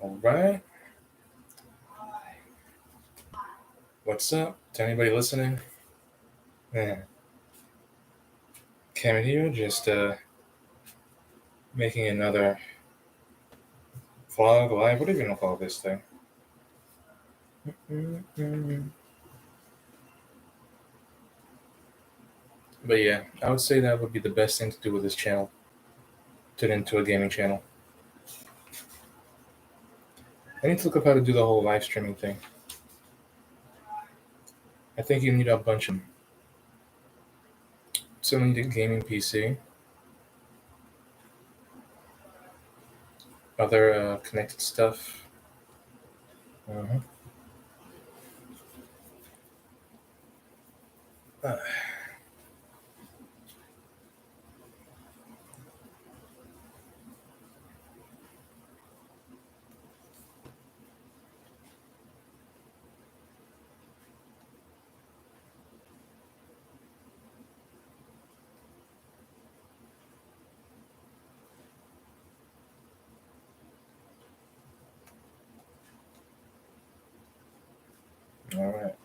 All right. What's up? To anybody listening? Yeah. Cameron here, just making another vlog, live, whatever you want to call this thing. But yeah, I would say that would be the best thing to do with this channel. Turn it into a gaming channel. I need to look up how to do the whole live streaming thing. I think you need a bunch of. So you need a gaming PC, other connected stuff. Uh-huh. All right.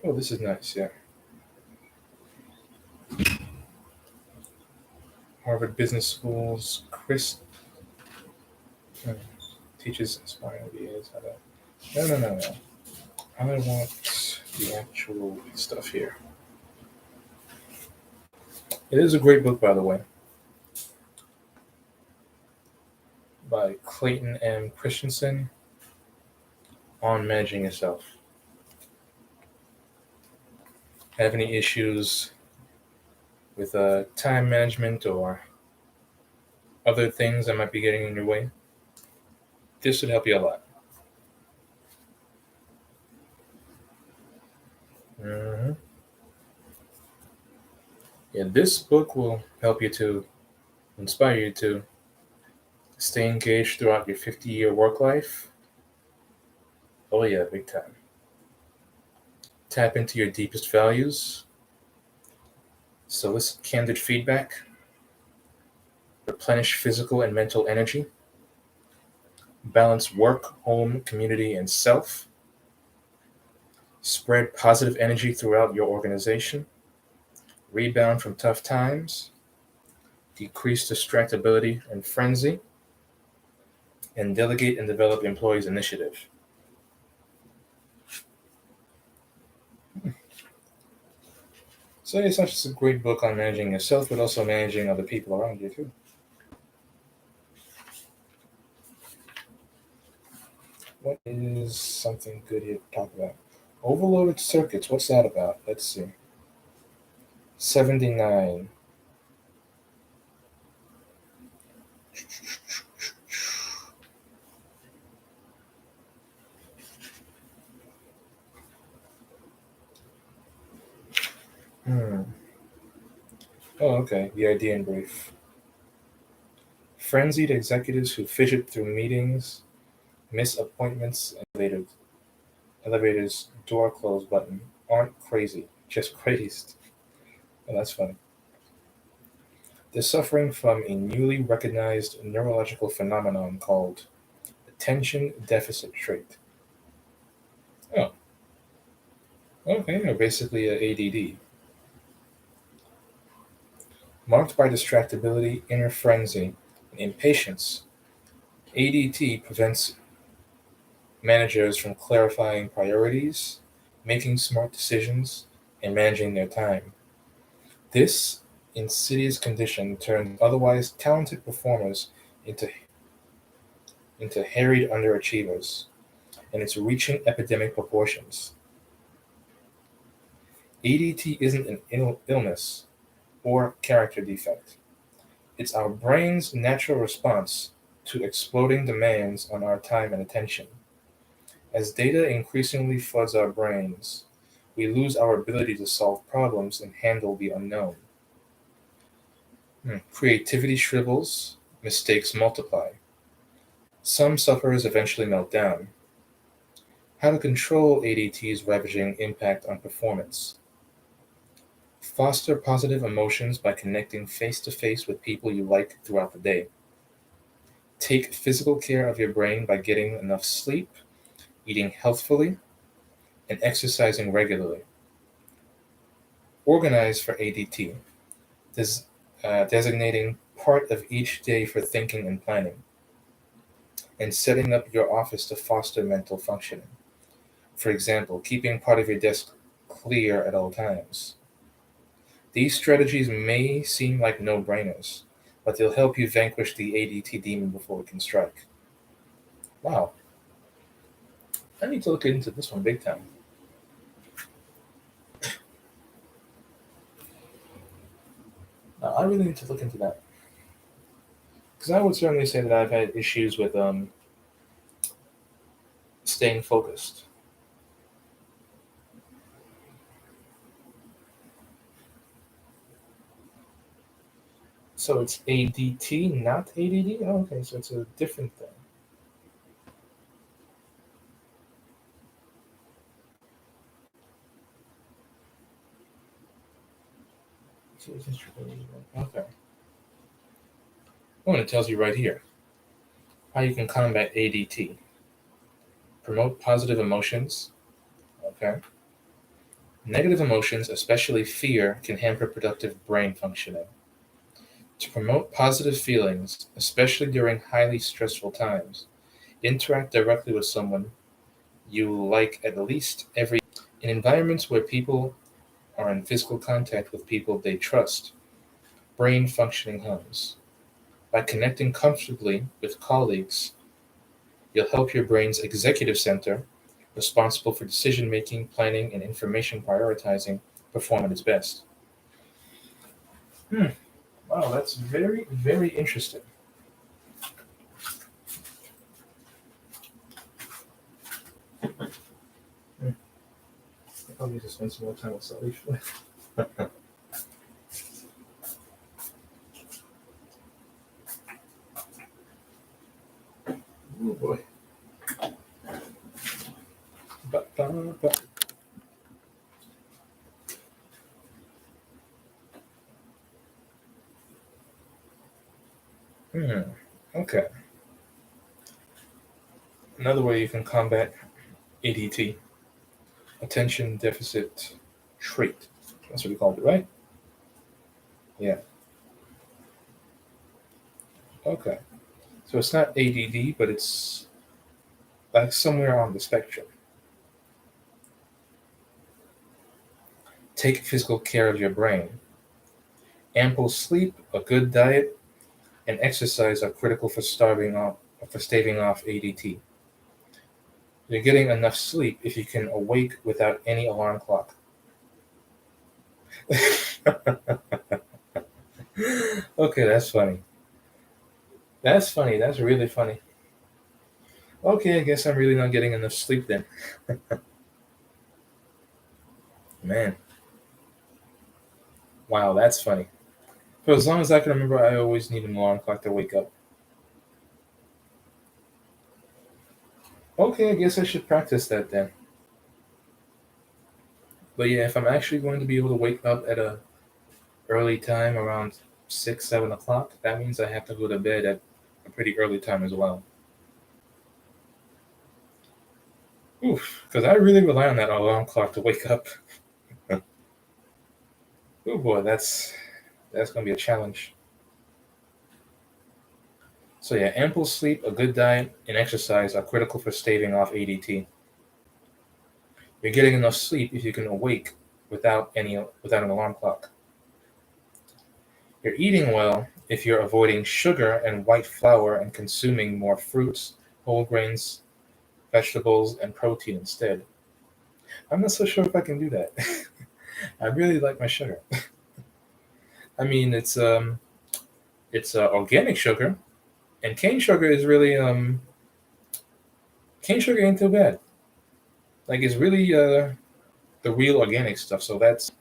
Oh, this is nice. Yeah. Harvard Business School's teaches inspiring ideas. No. I want the actual stuff here. It is a great book, by the way, by Clayton and Christensen on managing yourself. Have any issues with time management or other things that might be getting in your way? This would help you a lot. Mm-hmm. Yeah, this book will help you to inspire you to stay engaged throughout your 50-year work life. Oh yeah, big time. Tap into your deepest values. Solicit candid feedback. Replenish physical and mental energy. Balance work, home, community, and self. Spread positive energy throughout your organization. Rebound from tough times. Decrease distractibility and frenzy. And delegate and develop employees' initiative. So it's not just a great book on managing yourself, but also managing other people around you too. What is something good here to talk about? Overloaded circuits. What's that about? Let's see. 79. Oh, okay. The idea in brief. Frenzied executives who fidget through meetings, miss appointments, and elevators door close button aren't crazy, just crazed. Oh, that's funny. They're suffering from a newly recognized neurological phenomenon called attention deficit trait. Oh, okay. Or basically a ADD. Marked by distractibility, inner frenzy, and impatience, ADT prevents managers from clarifying priorities, making smart decisions, and managing their time. This insidious condition turns otherwise talented performers into harried underachievers, and it's reaching epidemic proportions. ADT isn't an illness or character defect. It's our brain's natural response to exploding demands on our time and attention. As data increasingly floods our brains, we lose our ability to solve problems and handle the unknown. Creativity shrivels, mistakes multiply. Some sufferers eventually melt down. How to control ADT's ravaging impact on performance. Foster positive emotions by connecting face to face with people you like throughout the day. Take physical care of your brain by getting enough sleep, eating healthfully, and exercising regularly. Organize for ADT, designating part of each day for thinking and planning, and setting up your office to foster mental functioning. For example, keeping part of your desk clear at all times. These strategies may seem like no-brainers, but they'll help you vanquish the ADT demon before it can strike. Wow, I need to look into this one big time. I really need to look into that. Because I would certainly say that I've had issues with staying focused. So it's ADT, not ADD? Oh, okay, so it's a different thing. Okay. Oh, and it tells you right here how you can combat ADT. Promote positive emotions. Okay. Negative emotions, especially fear, can hamper productive brain functioning. To promote positive feelings, especially during highly stressful times, interact directly with someone you like at least every in environments where people are in physical contact with people they trust. Brain functioning hums. By connecting comfortably with colleagues, you'll help your brain's executive center, responsible for decision making, planning, and information prioritizing, perform at its best. Hmm. Wow, that's very, very interesting. Hmm. I'll need to spend some more time with Salif. Oh boy. Ba, ba, ba. Hmm. Okay. Another way you can combat ADT, attention deficit trait. That's what we called it, right? Yeah. Okay. So it's not ADD, but it's like somewhere on the spectrum. Take physical care of your brain. Ample sleep, a good diet, and exercise are critical for staving off ADT. You're getting enough sleep if you can awake without any alarm clock. Okay, that's funny. That's funny. That's really funny. Okay, I guess I'm really not getting enough sleep then. Man, wow, that's funny. For as long as I can remember, I always need an alarm clock to wake up. Okay, I guess I should practice that then. But yeah, if I'm actually going to be able to wake up at a early time around 6, 7 o'clock, that means I have to go to bed at a pretty early time as well. Oof, because I really rely on that alarm clock to wake up. Oh boy, that's gonna be a challenge. So yeah, ample sleep, a good diet, and exercise are critical for staving off ADT. You're getting enough sleep if you can awake without an alarm clock. You're eating well if you're avoiding sugar and white flour and consuming more fruits, whole grains, vegetables, and protein instead. I'm not so sure if I can do that. I really like my sugar. I mean, it's organic sugar, and cane sugar is really cane sugar ain't too bad. Like it's really the real organic stuff, so that's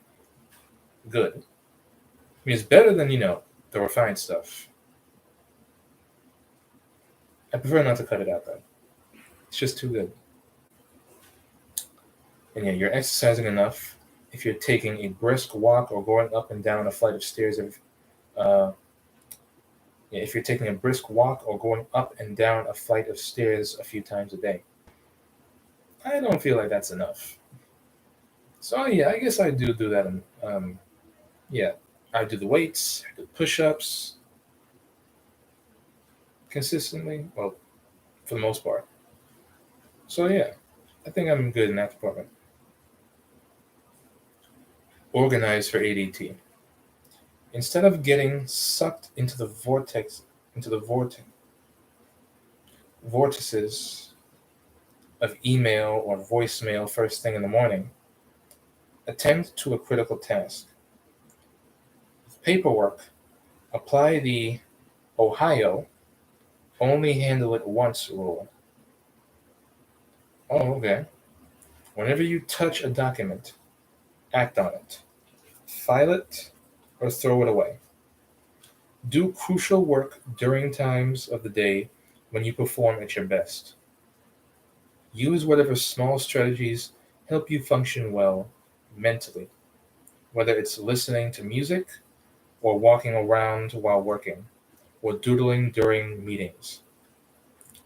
good. I mean, it's better than the refined stuff. I prefer not to cut it out though. It's just too good. And yeah, you're exercising enough. If you're taking a brisk walk or going up and down a flight of stairs, uh, yeah, if you're taking a brisk walk or going up and down a flight of stairs a few times a day, I don't feel like that's enough. So yeah, I guess I do that. Yeah, I do the weights, I do push-ups consistently. Well, for the most part. So yeah, I think I'm good in that department. Organized for ADT. Instead of getting sucked into the vortices of email or voicemail first thing in the morning, attend to a critical task. With paperwork, apply the Ohio only handle it once rule. Oh, okay. Whenever you touch a document, act on it. File it or throw it away. Do crucial work during times of the day when you perform at your best. Use whatever small strategies help you function well mentally, whether it's listening to music or walking around while working or doodling during meetings.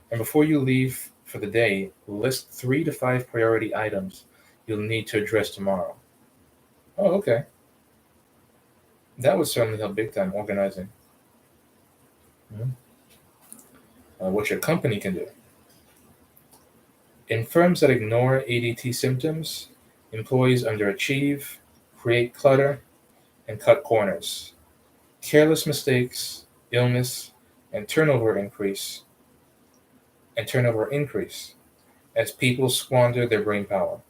And before you leave for the day, list 3 to 5 priority items you'll need to address tomorrow. Oh, okay. That would certainly help big time organizing. Mhm. What your company can do. In firms that ignore ADT symptoms, employees underachieve, create clutter, and cut corners. Careless mistakes, illness, and turnover increase as people squander their brain power.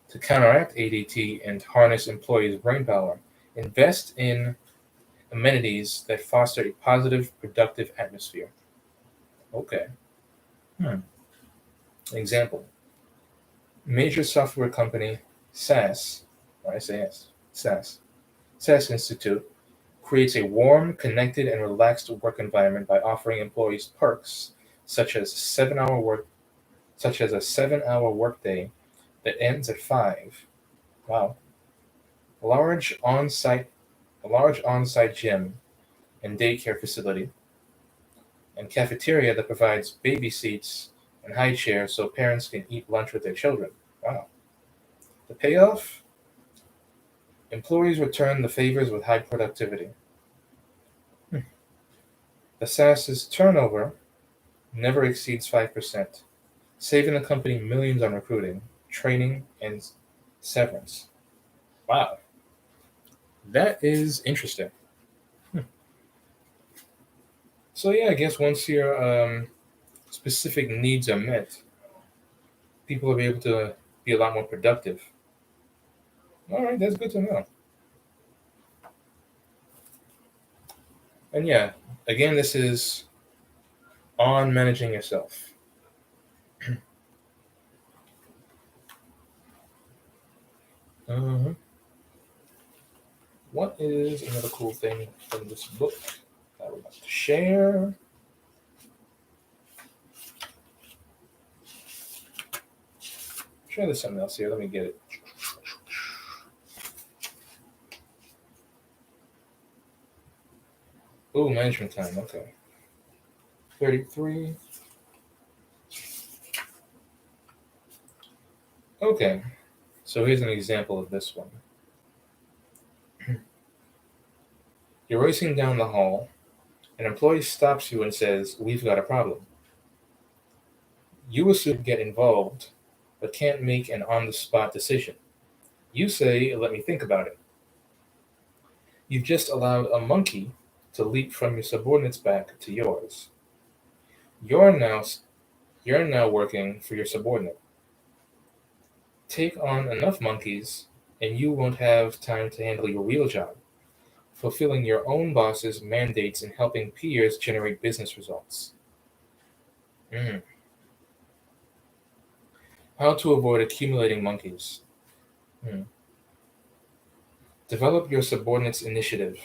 To counteract ADT and harness employees' brain power, invest in amenities that foster a positive, productive atmosphere. Okay. Hmm. Example: major software company SAS, or SAS, SAS Institute creates a warm, connected, and relaxed work environment by offering employees perks such as 7-hour work, such as a 7-hour workday that ends at 5. Wow. A large on-site, a large on-site gym and daycare facility, and cafeteria that provides baby seats and high chairs so parents can eat lunch with their children. Wow. The payoff? Employees return the favors with high productivity. Hmm. The SaaS's turnover never exceeds 5%, saving the company millions on recruiting, training, and severance. Wow, that is interesting. Hmm. So yeah, I guess once your specific needs are met, people will be able to be a lot more productive. All right, that's good to know. And yeah, again, this is on managing yourself. Mhm. What is another cool thing from this book that I would like to share? Sure, there's something else here. Let me get it. Oh, management time. Okay. 33. Okay. So here's an example of this one. You're racing down the hall. An employee stops you and says, "We've got a problem." You assume to get involved, but can't make an on the spot decision. You say, "Let me think about it." You've just allowed a monkey to leap from your subordinate's back to yours. You're now you're now working for your subordinate. Take on enough monkeys, and you won't have time to handle your real job, fulfilling your own boss's mandates and helping peers generate business results. Mm. How to avoid accumulating monkeys. Mm. Develop your subordinate's initiative.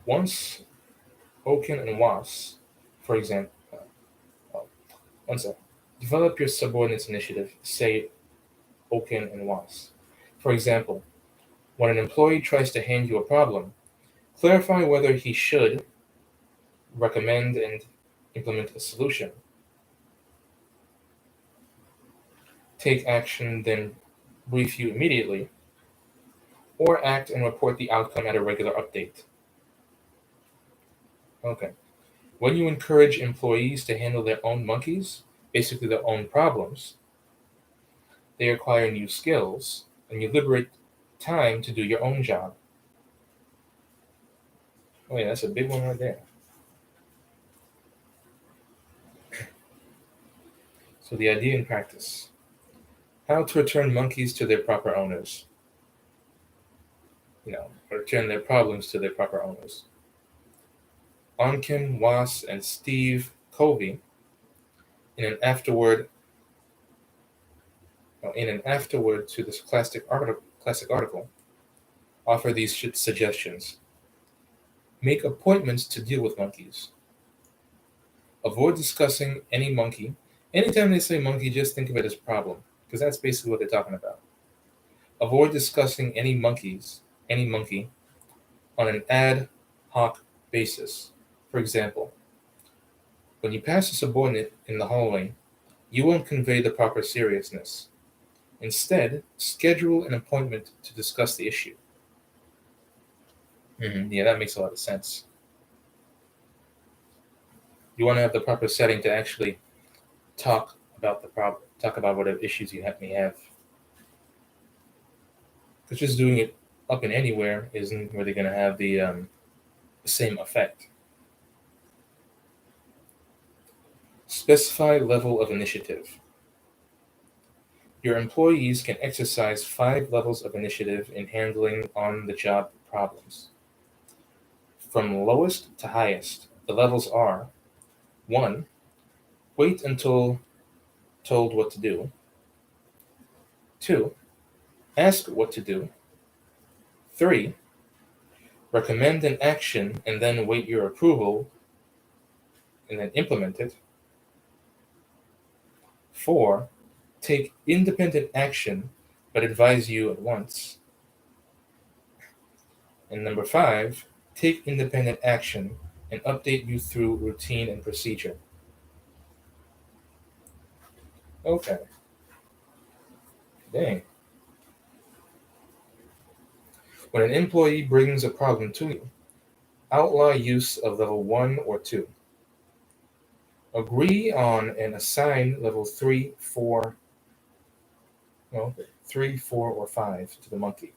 Once Oaken and Was, for example, oh, one sec. Develop your subordinate's initiative. Say, Oken, and Was. For example, when an employee tries to hand you a problem, clarify whether he should recommend and implement a solution, take action, then brief you immediately, or act and report the outcome at a regular update. Okay. When you encourage employees to handle their own monkeys, basically their own problems, they acquire new skills, and you liberate time to do your own job. Oh yeah, that's a big one right there. So the idea in practice. How to return monkeys to their proper owners. Return their problems to their proper owners. Onken, Was, and Steve Covey, in an afterword to this classic article, offer these suggestions. Make appointments to deal with monkeys. Avoid discussing any monkey. Anytime they say monkey, just think of it as problem, because that's basically what they're talking about. Avoid discussing any monkey, on an ad hoc basis. For example, when you pass a subordinate in the hallway, you won't convey the proper seriousness. Instead, schedule an appointment to discuss the issue. Yeah, that makes a lot of sense. You want to have the proper setting to actually talk about the problem, talk about whatever issues you may have. Because just doing it up and anywhere isn't really going to have the same effect. Specify level of initiative. Your employees can exercise 5 levels of initiative in handling on-the-job problems. From lowest to highest, the levels are: 1. Wait until told what to do. 2. Ask what to do. 3. Recommend an action and then wait your approval and then implement it. 4. Take independent action but advise you at once. And number 5, take independent action and update you through routine and procedure. Okay. Dang. When an employee brings a problem to you, outlaw use of level 1 or 2. Agree on and assign level 3, 4, 4, or 5 to the monkey.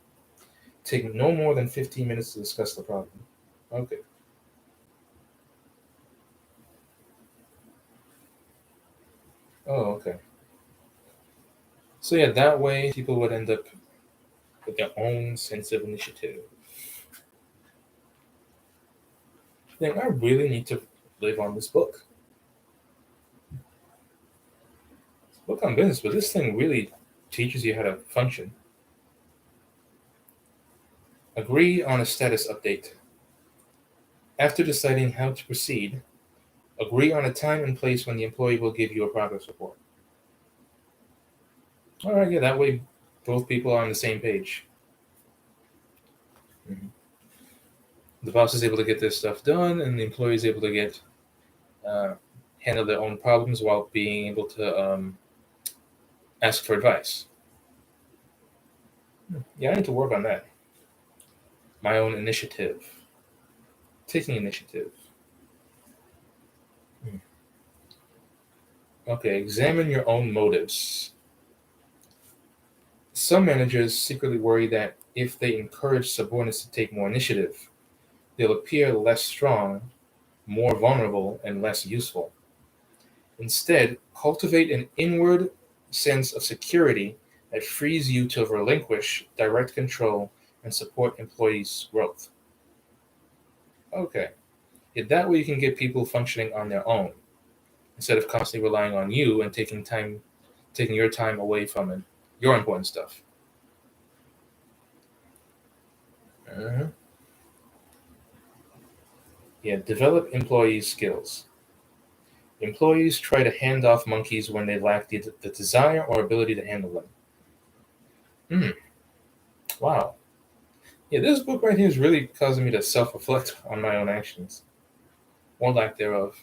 Take no more than 15 minutes to discuss the problem. Okay. Oh, okay. So yeah, that way people would end up with their own sense of initiative. Then I really need to live on this book. It's a book on business, but this thing really teaches you how to function. Agree on a status update. After deciding how to proceed, agree on a time and place when the employee will give you a progress report. All right, yeah, that way both people are on the same page. Mm-hmm. The boss is able to get this stuff done, and the employee is able to get handle their own problems while being able to ask for advice. Yeah, I need to work on that. My own initiative. Taking initiative. Okay, examine your own motives. Some managers secretly worry that if they encourage subordinates to take more initiative, they'll appear less strong, more vulnerable, and less useful. Instead, cultivate an inward sense of security that frees you to relinquish direct control and support employees' growth. Okay. Yeah, that way you can get people functioning on their own instead of constantly relying on you and taking your time away from it, your important stuff. Uh-huh. Yeah, develop employee skills. Employees try to hand off monkeys when they lack the desire or ability to handle them. Hmm. Wow. Yeah, this book right here is really causing me to self-reflect on my own actions, or lack thereof.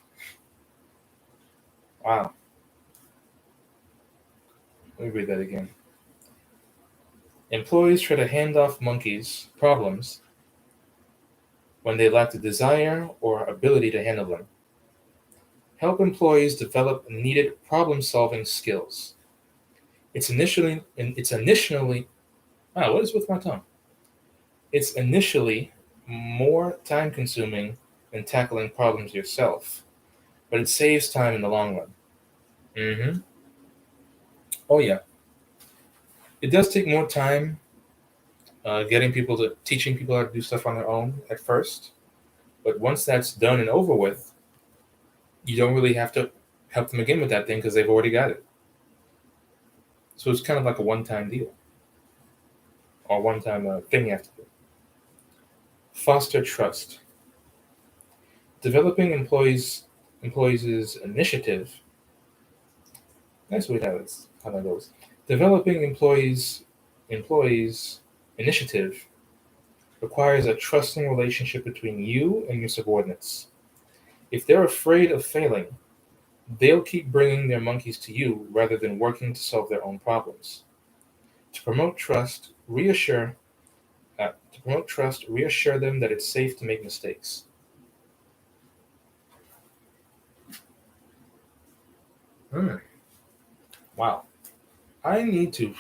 Wow. Let me read that again. Employees try to hand off monkeys problems when they lack the desire or ability to handle them. Help employees develop needed problem-solving skills. It's initially wow, what is with my tongue? It's initially more time-consuming than tackling problems yourself, but it saves time in the long run. Mm-hmm. Oh yeah, it does take more time teaching people how to do stuff on their own at first, but once that's done and over with, you don't really have to help them again with that thing because they've already got it. So it's kind of like a one-time deal or one-time thing you have to do. Foster trust. Developing employees' initiative. Nice way how that goes. Developing employees' initiative requires a trusting relationship between you and your subordinates. If they're afraid of failing, they'll keep bringing their monkeys to you rather than working to solve their own problems. To promote trust, reassure them that it's safe to make mistakes. Hmm. Wow. I need to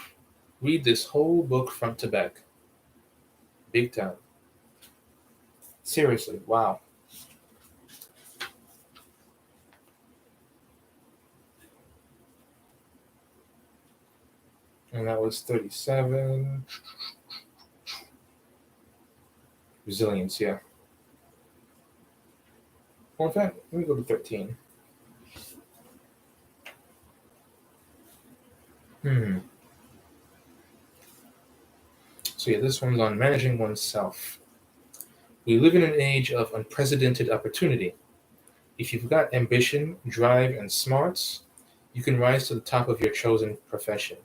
read this whole book front to back. Big time. Seriously, wow. And that was 37. Resilience, yeah. Well, in fact, let me go to 13. Hmm. So, yeah, this one's on managing oneself. We live in an age of unprecedented opportunity. If you've got ambition, drive, and smarts, you can rise to the top of your chosen profession,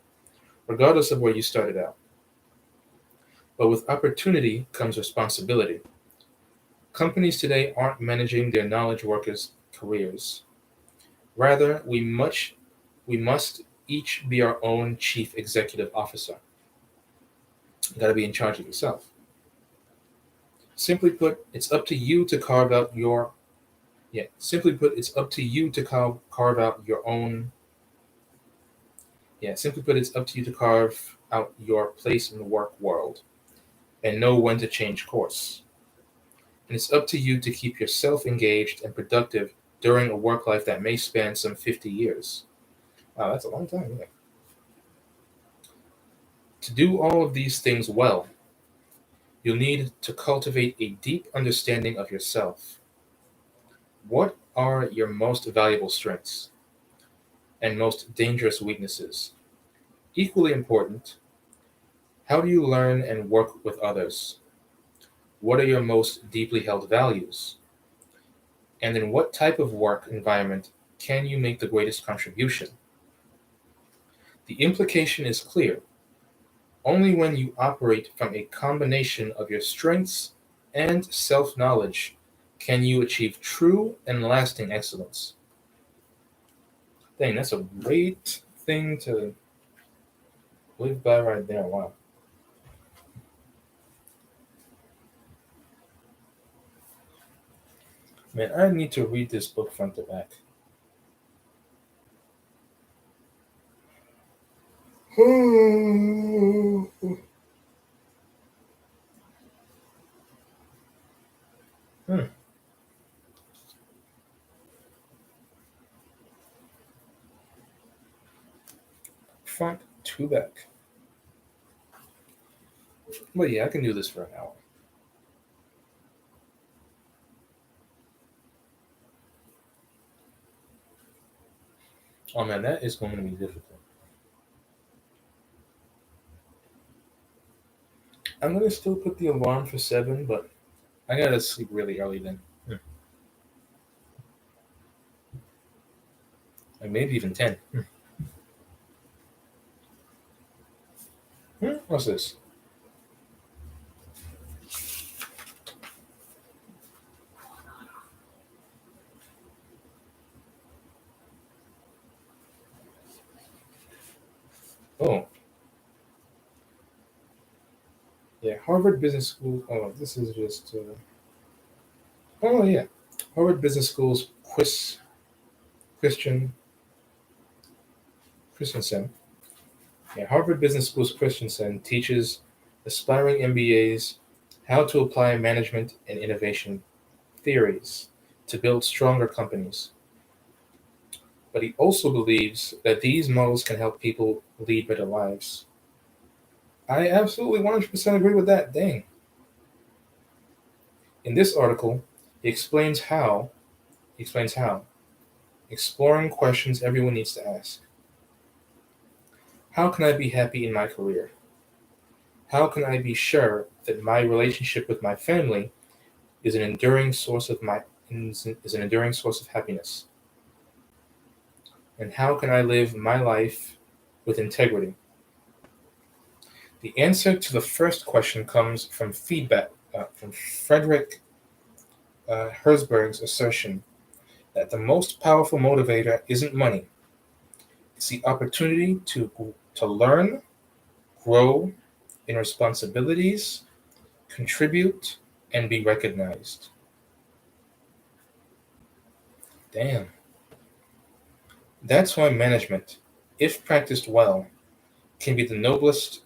regardless of where you started out. But with opportunity comes responsibility. Companies today aren't managing their knowledge workers' careers. Rather, we must each be our own chief executive officer. You got to be in charge of yourself. Simply put, it's up to you to carve out your yeah. Simply put, it's up to you to carve out your own yeah. Simply put, it's up to you to carve out your place in the work world and know when to change course. And it's up to you to keep yourself engaged and productive during a work life that may span some 50 years. Wow, that's a long time. Yeah. To do all of these things well, you'll need to cultivate a deep understanding of yourself. What are your most valuable strengths and most dangerous weaknesses? Equally important, how do you learn and work with others? What are your most deeply held values? And in what type of work environment can you make the greatest contribution? The implication is clear. Only when you operate from a combination of your strengths and self knowledge can you achieve true and lasting excellence. Dang, that's a great thing to live by right there. Wow. Man, I need to read this book front to back. Hmm. Front to back. But yeah, I can do this for an hour. Oh man, that is going to be difficult. I'm gonna still put the alarm for 7, but I gotta sleep really early then. Hmm. Like maybe even 10. Hmm. What's this? Oh, yeah, Harvard Business School. Oh, this is just. Oh yeah, Harvard Business School's Christian Christensen. Yeah, Harvard Business School's Christensen teaches aspiring MBAs how to apply management and innovation theories to build stronger companies. But he also believes that these models can help people lead better lives. I absolutely 100% agree with that. Dang. In this article, he explains how, he explains how, exploring questions everyone needs to ask. How can I be happy in my career? How can I be sure that my relationship with my family is an enduring source of happiness? And how can I live my life with integrity? The answer to the first question comes from feedback from Frederick Herzberg's assertion that the most powerful motivator isn't money; it's the opportunity to learn, grow in responsibilities, contribute, and be recognized. Damn. That's why management, if practiced well, can be the noblest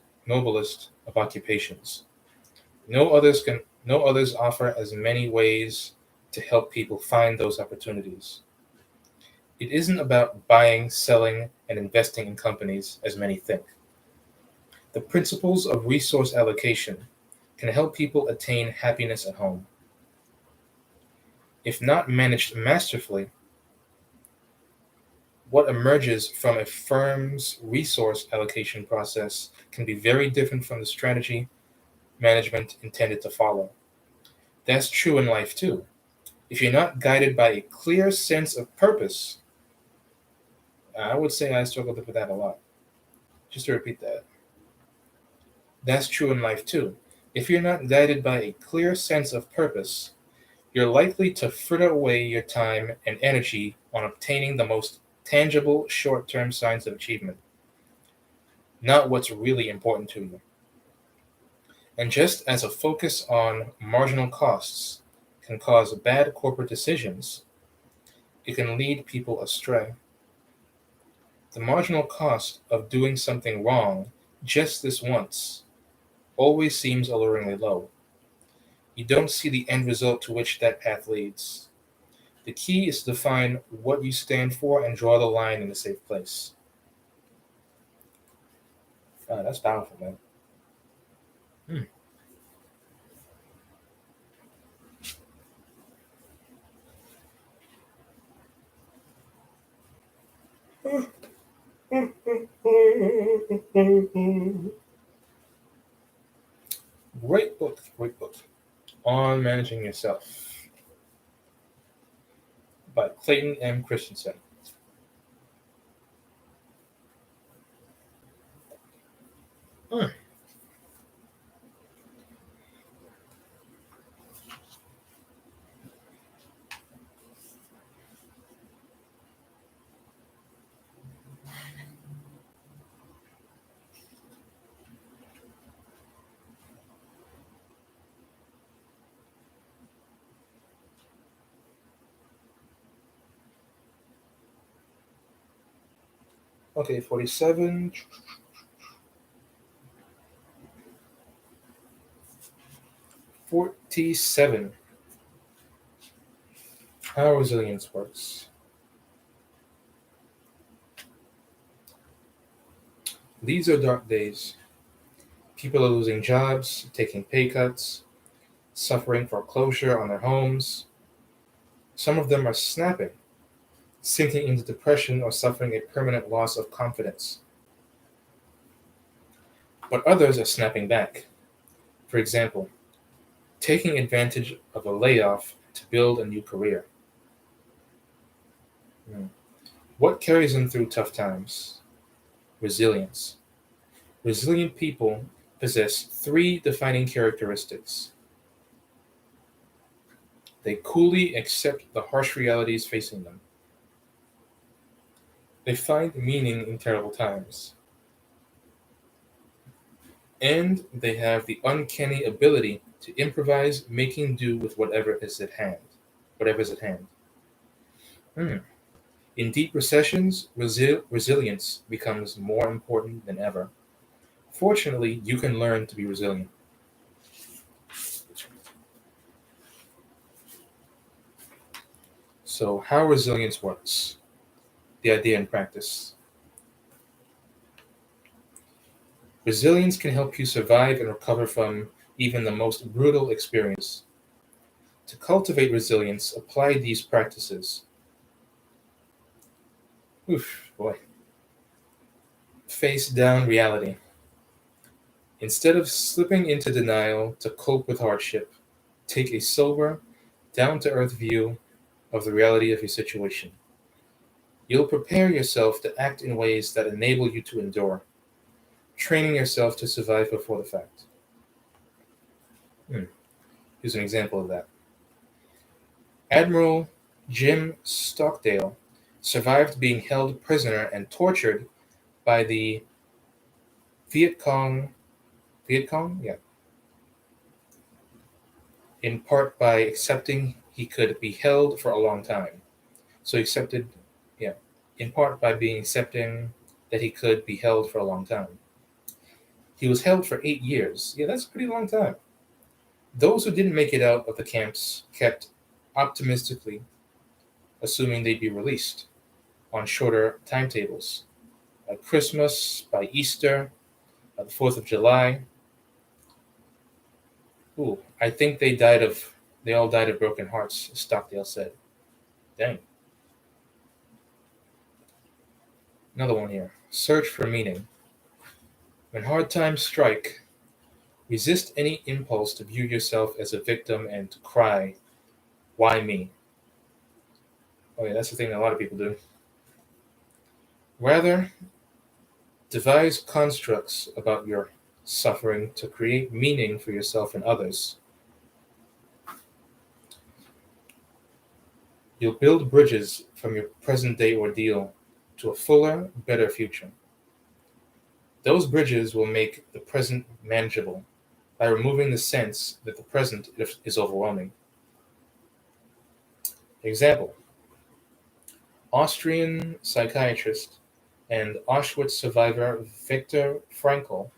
of occupations. No others offer as many ways to help people find those opportunities. It isn't about buying, selling, and investing in companies as many think. The principles of resource allocation can help people attain happiness at home. If not managed masterfully, what emerges from a firm's resource allocation process can be very different from the strategy management intended to follow. That's true in life too. If you're not guided by a clear sense of purpose, I would say I struggled with that a lot. Just to repeat that. That's true in life too. If you're not guided by a clear sense of purpose, you're likely to fritter away your time and energy on obtaining the most tangible short term signs of achievement, not what's really important to you. And just as a focus on marginal costs can cause bad corporate decisions, it can lead people astray. The marginal cost of doing something wrong just this once always seems alluringly low. You don't see the end result to which that path leads. The key is to define what you stand for and draw the line in a safe place. That's powerful, man. Hmm. Great book, great book. On Managing Yourself by Clayton M. Christensen. Hmm. Okay, 47. 47. How resilience works. These are dark days. People are losing jobs, taking pay cuts, suffering foreclosure on their homes. Some of them are snapping, sinking into depression or suffering a permanent loss of confidence. But others are snapping back. For example, taking advantage of a layoff to build a new career. Hmm. What carries them through tough times? Resilience. Resilient people possess three defining characteristics. They coolly accept the harsh realities facing them. They find meaning in terrible times. And they have the uncanny ability to improvise, making do with whatever is at hand. Whatever is at hand. Hmm. In deep recessions, resilience becomes more important than ever. Fortunately, you can learn to be resilient. So, how resilience works, the idea and practice. Resilience can help you survive and recover from even the most brutal experience. To cultivate resilience, apply these practices. Oof, boy. Face down reality. Instead of slipping into denial to cope with hardship, take a sober, down to earth view of the reality of your situation. You'll prepare yourself to act in ways that enable you to endure, training yourself to survive before the fact. Hmm. Here's an example of that. Admiral Jim Stockdale survived being held prisoner and tortured by the Viet Cong. Viet Cong? Yeah. In part by accepting he could be held for a long time. So he accepted, yeah, in part by being accepting that he could be held for a long time. He was held for 8 years. Yeah, that's a pretty long time. Those who didn't make it out of the camps kept optimistically assuming they'd be released on shorter timetables, by Christmas, by Easter, by the 4th of July. Ooh, I think they all died of broken hearts, Stockdale said. Dang. Another one here. Search for meaning. When hard times strike, resist any impulse to view yourself as a victim and to cry, why me? Oh yeah, that's the thing that a lot of people do. Rather, devise constructs about your suffering to create meaning for yourself and others. You'll build bridges from your present day ordeal to a fuller, better future. Those bridges will make the present manageable by removing the sense that the present is overwhelming. Example: Austrian psychiatrist and Auschwitz survivor Viktor Frankl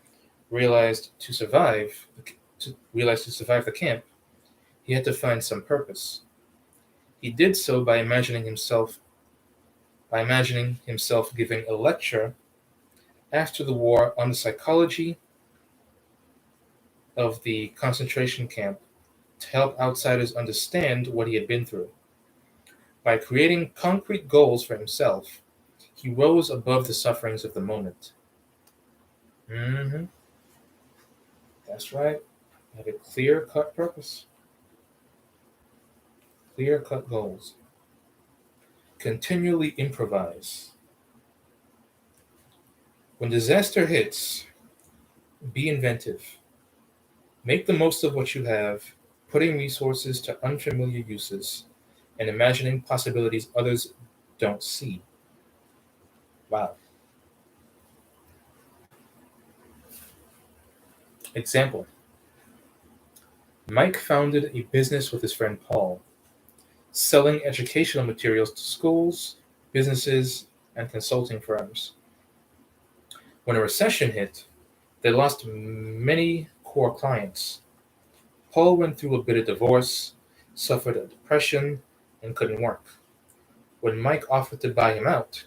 realized to survive the camp, he had to find some purpose. He did so by imagining himself giving a lecture after the war on the psychology of the concentration camp to help outsiders understand what he had been through. By creating concrete goals for himself, he rose above the sufferings of the moment. hmm That's right. Have a clear-cut purpose, clear-cut goals. Continually improvise. When disaster hits, be inventive. Make the most of what you have, putting resources to unfamiliar uses and imagining possibilities others don't see. Wow. Example: Mike founded a business with his friend Paul, selling educational materials to schools, businesses, and consulting firms. When a recession hit, they lost many core clients. Paul went through a bitter divorce, suffered a depression, and couldn't work. When Mike offered to buy him out,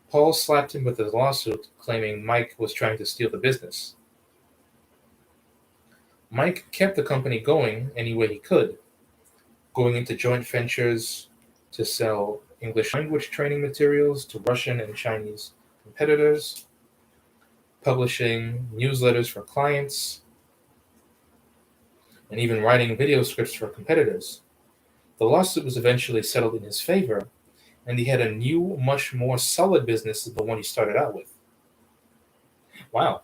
Paul slapped him with a lawsuit claiming Mike was trying to steal the business. Mike kept the company going any way he could, going into joint ventures to sell English language training materials to Russian and Chinese competitors, publishing newsletters for clients, and even writing video scripts for competitors. The lawsuit was eventually settled in his favor, and he had a new, much more solid business than the one he started out with. Wow.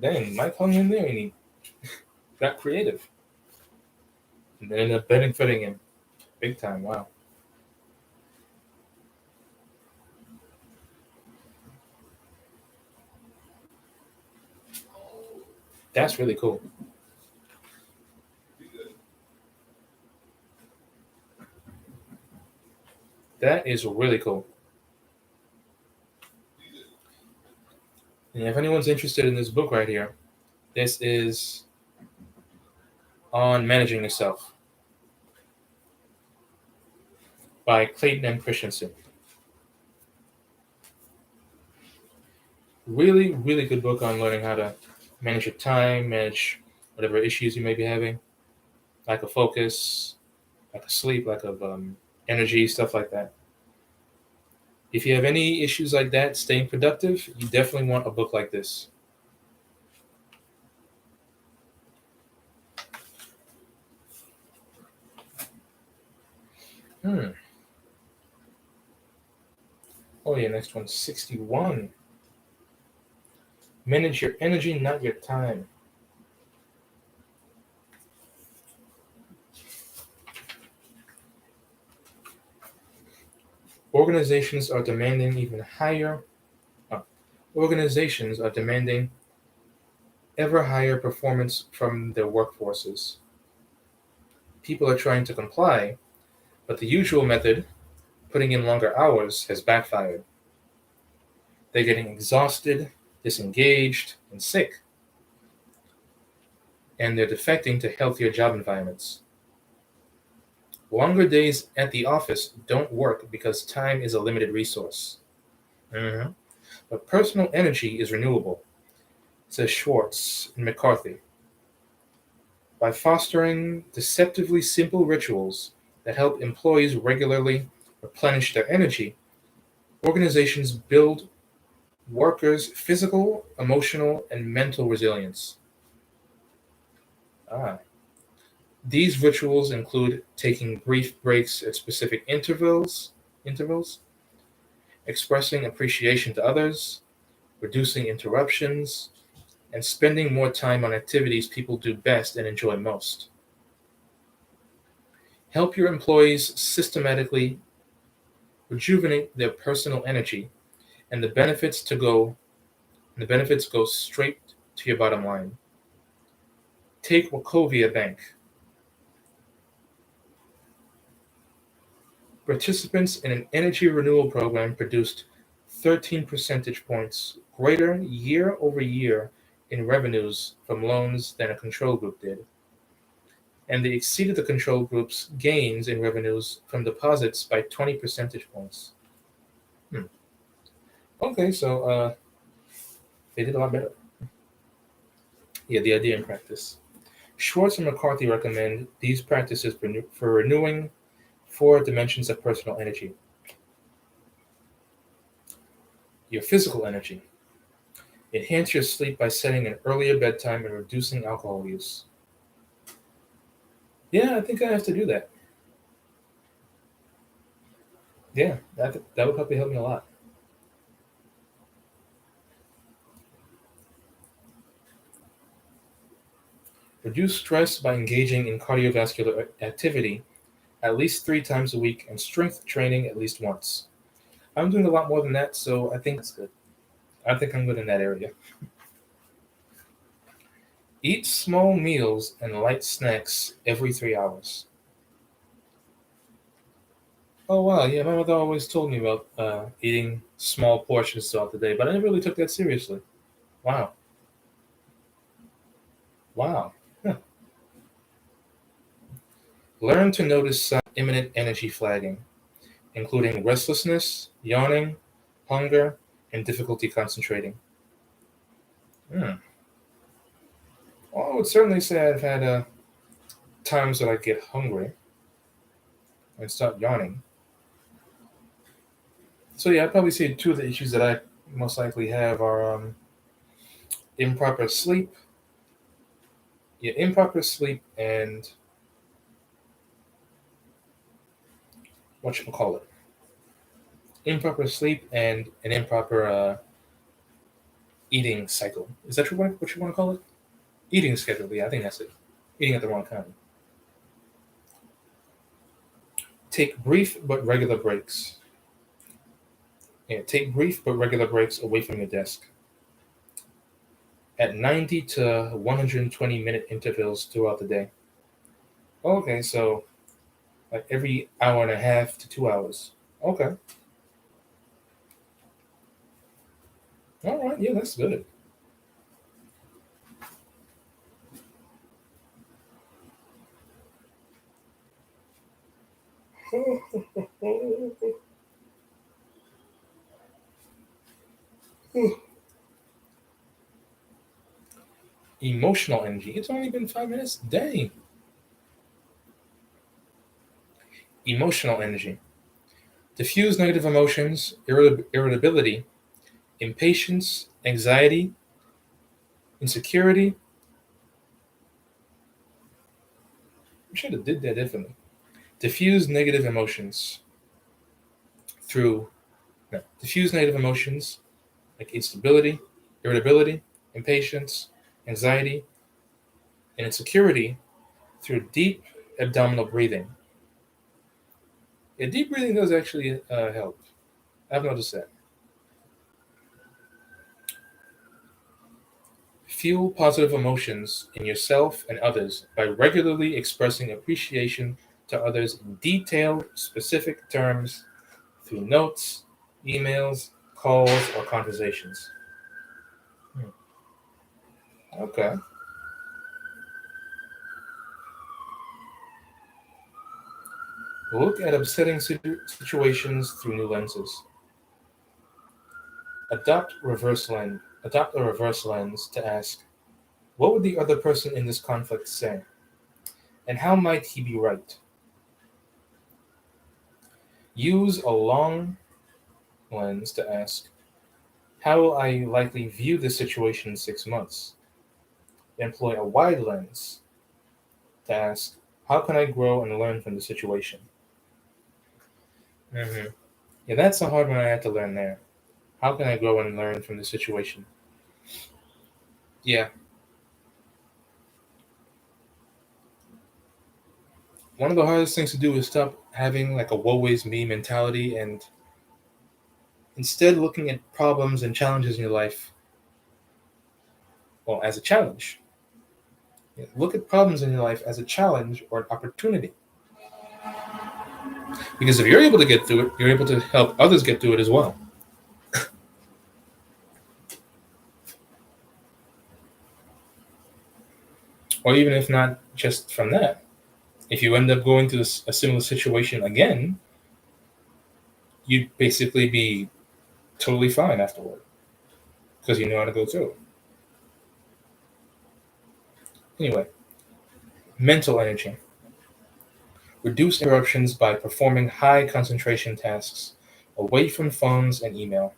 Dang, Mike hung in there and he got creative. And then ended up benefiting him big time. Wow. That's really cool. That is really cool. And if anyone's interested in this book right here, this is on managing yourself by Clayton and Christensen. Really, really good book on learning how to manage your time, manage whatever issues you may be having, lack of focus, lack of sleep, lack of energy, stuff like that. If you have any issues like that, staying productive, you definitely want a book like this. Hmm. Oh yeah, next one, 61. Manage your energy, not your time. Organizations are demanding even higher. uh, Organizations are demanding ever higher performance from their workforces. People are trying to comply, but the usual method, putting in longer hours, has backfired. They're getting exhausted, disengaged, and sick, and they're defecting to healthier job environments. Longer days at the office don't work because time is a limited resource. Mhm. But personal energy is renewable, says Schwartz and McCarthy. By fostering deceptively simple rituals that help employees regularly replenish their energy, organizations build workers' physical, emotional, and mental resilience. Ah. These rituals include taking brief breaks at specific intervals, expressing appreciation to others, reducing interruptions, and spending more time on activities people do best and enjoy most. Help your employees systematically rejuvenate their personal energy, and the benefits go straight to your bottom line. Take Wachovia Bank. Participants in an energy renewal program produced 13 percentage points greater year over year in revenues from loans than a control group did, and they exceeded the control group's gains in revenues from deposits by 20 percentage points. Hmm. Okay, so they did a lot better. Yeah, the idea in practice. Schwartz and McCarthy recommend these practices for renewing four dimensions of personal energy. Your physical energy. Enhance your sleep by setting an earlier bedtime and reducing alcohol use. Yeah, I think I have to do that. Yeah, that would probably help me a lot. Reduce stress by engaging in cardiovascular activity at least 3 times a week and strength training at least once. I'm doing a lot more than that, so I think that's good. I think I'm good in that area. Eat small meals and light snacks every 3 hours. Oh wow, yeah, my mother always told me about eating small portions throughout the day, but I never really took that seriously. Wow, wow. Huh. Learn to notice imminent energy flagging, including restlessness, yawning, hunger, and difficulty concentrating. Hmm. Well, I would certainly say I've had times that I get hungry and start yawning. So yeah, I'd probably say two of the issues that I most likely have are improper sleep. Yeah, improper sleep and what you call it, improper sleep and an improper eating cycle. Is that what you want to call it? Eating schedule. Yeah, I think that's it. Eating at the wrong time. Take brief but regular breaks. Yeah, take brief but regular breaks away from your desk at 90 to 120-minute intervals throughout the day. Okay, so like every hour and a half to 2 hours. Okay. All right. Yeah, that's good. Emotional energy. It's only been 5 minutes. Dang. Emotional energy. Diffuse negative emotions, irritability, impatience, anxiety, insecurity. We should have did that differently. Diffuse negative emotions through no, diffuse negative emotions like instability, irritability, impatience, anxiety, and insecurity through deep abdominal breathing. Yeah, deep breathing does actually help. I've noticed that. Fuel positive emotions in yourself and others by regularly expressing appreciation to others in detailed, specific terms through notes, emails, calls, or conversations. Hmm. Okay. Look at upsetting situations through new lenses. Adopt a reverse lens to ask, what would the other person in this conflict say? And how might he be right? Use a long lens to ask, how will I likely view this situation in 6 months? Employ a wide lens to ask, how can I grow and learn from the situation? Hmm. Yeah, that's a hard one I had to learn there. How can I grow and learn from the situation? Yeah, one of the hardest things to do is stop having like a woe is me mentality and instead looking at problems and challenges in your life, well, as a challenge. Yeah, look at problems in your life as a challenge or an opportunity. Because if you're able to get through it, you're able to help others get through it as well. Or even if not just from that, if you end up going through a similar situation again, you'd basically be totally fine afterward because you know how to go through it. Anyway, mental energy. Reduce interruptions by performing high concentration tasks away from phones and email.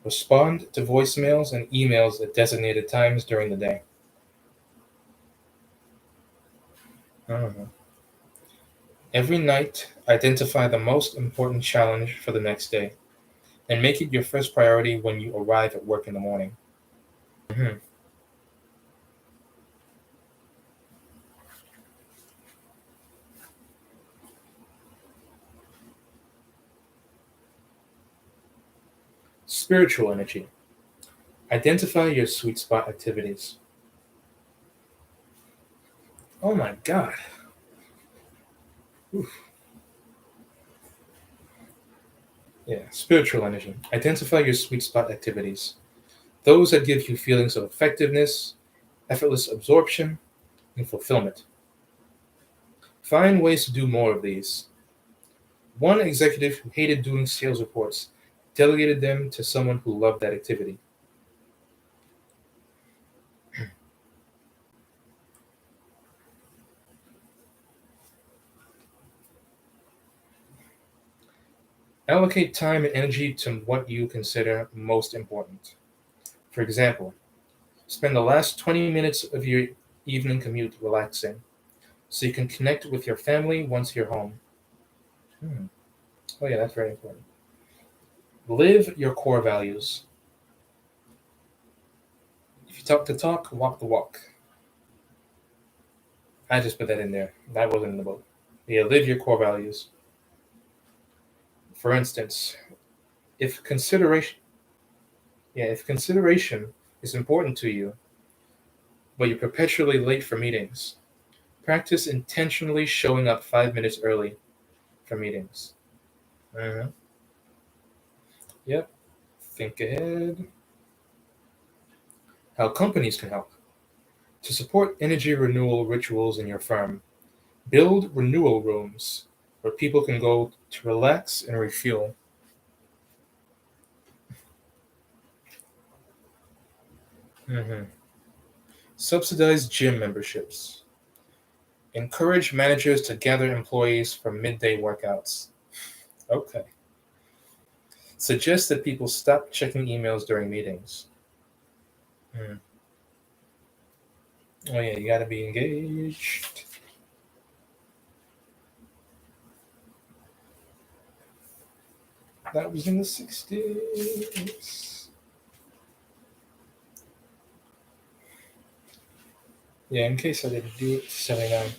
Respond to voicemails and emails at designated times during the day. Mhm. Every night, identify the most important challenge for the next day and make it your first priority when you arrive at work in the morning. Mhm. Spiritual energy. Identify your sweet spot activities. Oh my God. Oof. Yeah, spiritual energy. Identify your sweet spot activities. Those that give you feelings of effectiveness, effortless absorption, and fulfillment. Find ways to do more of these. One executive who hated doing sales reports delegated them to someone who loved that activity. Allocate time and energy to what you consider most important. For example, spend the last 20 minutes of your evening commute relaxing so you can connect with your family once you're home. Hmm. Oh, yeah, that's very important. Live your core values. you talk the talk, walk the walk. I just put that in there. That wasn't in the book. Yeah, live your core values. For instance, if consideration, if consideration is important to you, but you're perpetually late for meetings, practice intentionally showing up 5 minutes early for meetings. Uh-huh. Yep. Think ahead. How companies can help. To support energy renewal rituals in your firm, build renewal rooms where people can go to relax and refuel. Mhm. Subsidize gym memberships. Encourage managers to gather employees for midday workouts. Okay. Suggest that people stop checking emails during meetings. Mm. Oh, yeah, you got to be engaged. That was in the 60s. Yeah, in case I didn't do it, 79.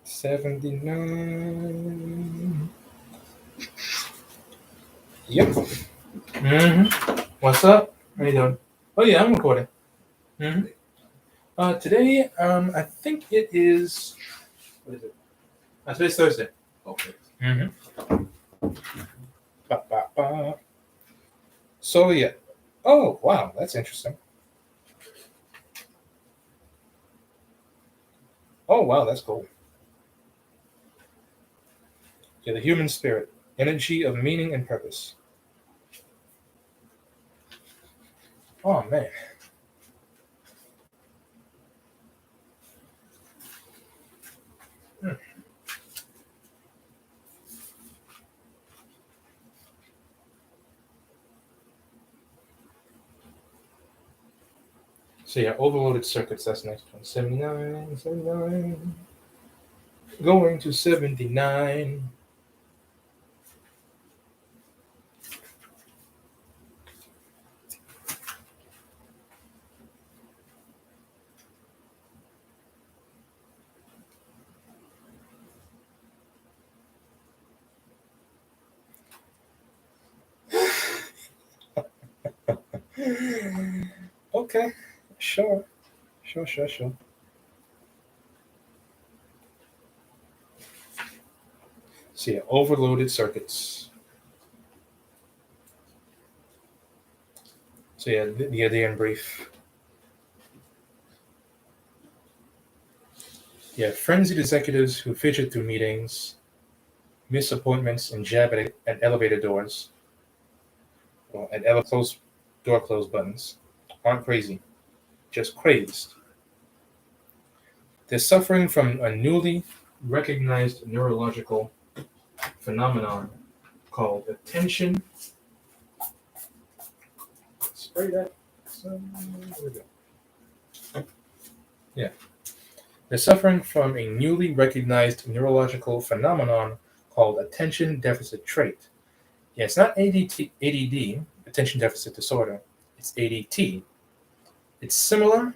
79. Yep. What's up? How you doing? Oh, yeah, I'm recording. Today, I think it is. What is it? Today's Thursday. Okay. Ba, ba, ba. So, yeah. Oh, wow, that's interesting. Oh, wow, that's cool. Yeah, the human spirit, energy of meaning and purpose. Oh, man. So, yeah, overloaded circuits, that's next one. 79, 79. Going to 79. Okay, sure. Sure. So, yeah, overloaded circuits. So, yeah, the idea in brief. Yeah, frenzied executives who fidget through meetings, miss appointments, and jab at elevator doors, or at door close buttons, aren't crazy, just crazed. They're suffering from a newly recognized neurological phenomenon called attention. Spray that. There we go. Yeah. They're suffering from a newly recognized neurological phenomenon called attention deficit trait. Yeah, it's not ADD, attention deficit disorder. It's ADT. It's similar,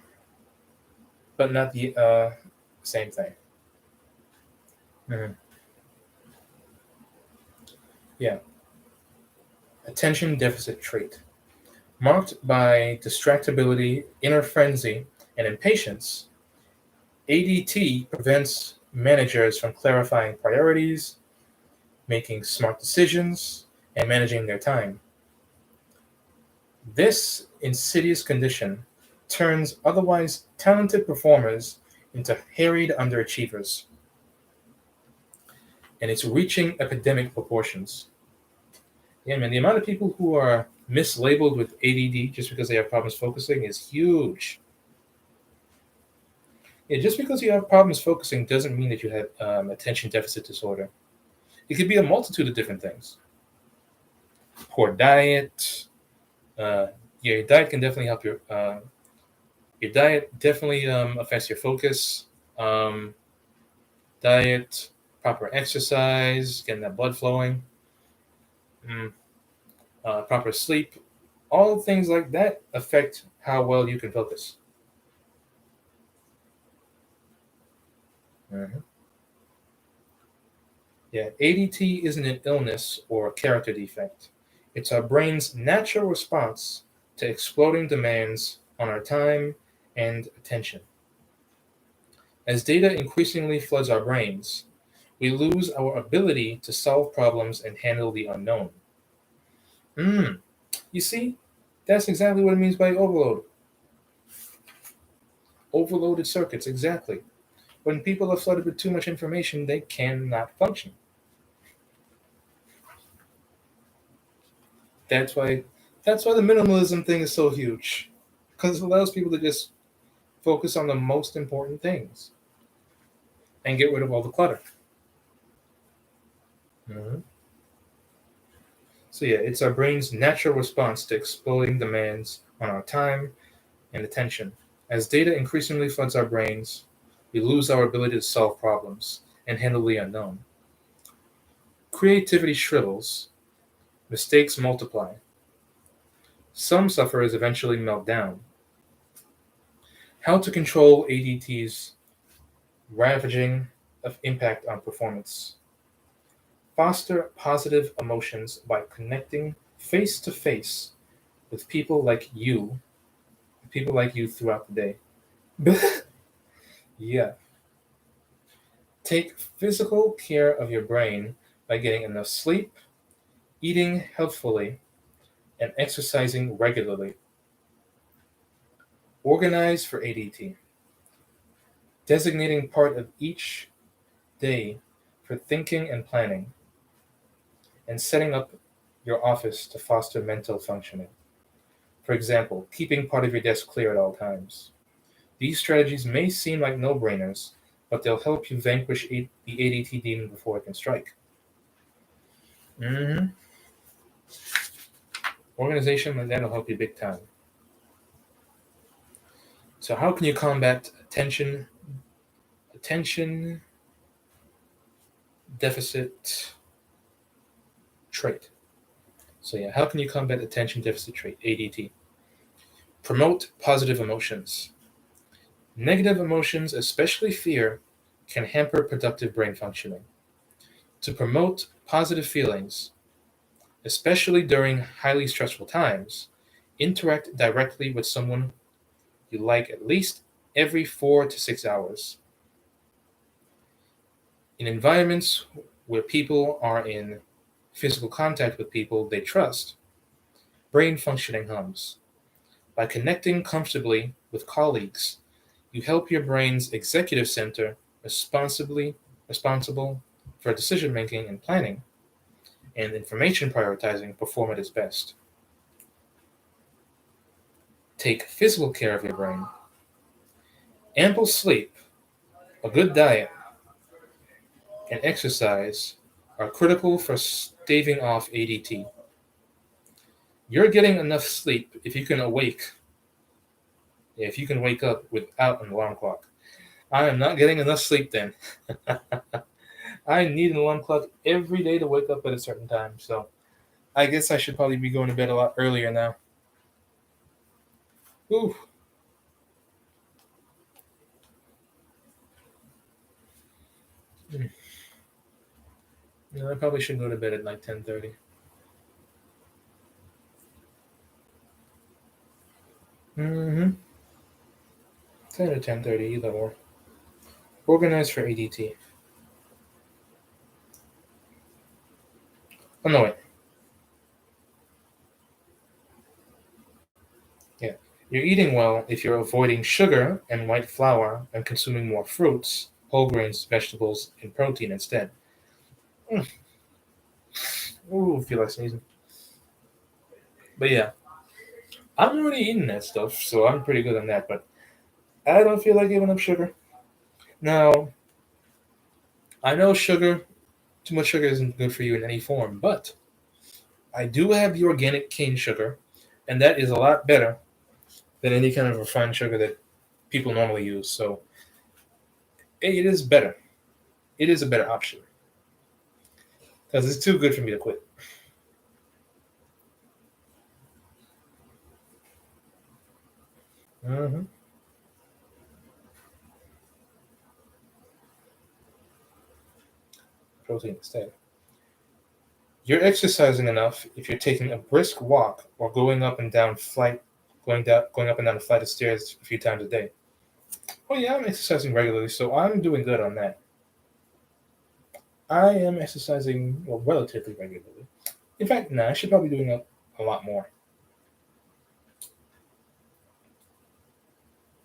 but not the same thing. Mhm. Yeah, attention deficit trait. Marked by distractibility, inner frenzy, and impatience, ADT prevents managers from clarifying priorities, making smart decisions, and managing their time. This insidious condition turns otherwise talented performers into harried underachievers, and it's reaching epidemic proportions. Yeah, man, the amount of people who are mislabeled with ADD just because they have problems focusing is huge. Yeah, just because you have problems focusing doesn't mean that you have attention deficit disorder. It could be a multitude of different things. Poor diet. Yeah, your diet can definitely help your diet definitely affects your focus. Um, Diet, proper exercise, getting that blood flowing, proper sleep, All things like that affect how well you can focus. Mhm. Yeah, ADT isn't an illness or a character defect. It's our brain's natural response to exploding demands on our time and attention. As data increasingly floods our brains, we lose our ability to solve problems and handle the unknown. Mm, you see, that's exactly what it means by overload. Overloaded circuits, exactly. When people are flooded with too much information, they cannot function. That's why that's why the minimalism thing is so huge. Because it allows people to just focus on the most important things and get rid of all the clutter. Mhm. So yeah, it's our brain's natural response to exploding demands on our time and attention. As data increasingly floods our brains, we lose our ability to solve problems and handle the unknown. Creativity shrivels, mistakes multiply. Some sufferers eventually melt down. How to control ADT's ravaging impact on performance. Foster positive emotions by connecting face to face with people like you throughout the day. Yeah. Take physical care of your brain by getting enough sleep, eating healthfully, and exercising regularly. Organize for ADT. Designating part of each day for thinking and planning, and setting up your office to foster mental functioning. For example, keeping part of your desk clear at all times. These strategies may seem like no brainers, but they'll help you vanquish the ADT demon before it can strike. Hmm. Organization, and that'll help you big time. So, how can you combat attention deficit trait? So, yeah, how can you combat attention deficit trait (ADT)? Promote positive emotions. Negative emotions, especially fear, can hamper productive brain functioning. To promote positive feelings, especially during highly stressful times, interact directly with someone you like at least every 4 to 6 hours. In environments where people are in physical contact with people they trust, brain functioning hums. By connecting comfortably with colleagues, you help your brain's executive center responsible for decision making and planning and information prioritizing perform at its best. Take physical care of your brain. Ample sleep, a good diet, and exercise are critical for staving off ADT. You're getting enough sleep if you can wake up without an alarm clock. I am not getting enough sleep then. I need an alarm clock every day to wake up at a certain time, so I guess I should probably be going to bed a lot earlier now. Ooh, I probably should go to bed at like 10:30. Mm-hmm. 10 or 10:30, either or. Organize for ADT. Oh no, wait. Yeah. You're eating well if you're avoiding sugar and white flour and consuming more fruits, whole grains, vegetables, and protein instead. Mm. Ooh, feel like sneezing. But yeah, I'm already eating that stuff, so I'm pretty good on that. But I don't feel like giving up sugar. Now, I know too much sugar isn't good for you in any form, but I do have the organic cane sugar, and that is a lot better than any kind of refined sugar that people normally use. So it is better. It is a better option because it's too good for me to quit. Mm-hmm. Protein instead. You're exercising enough if you're taking a brisk walk or going up and down a flight of stairs a few times a day. Oh yeah, I'm exercising regularly, so I'm doing good on that. I am exercising well, relatively regularly. In fact, I should probably be doing a lot more.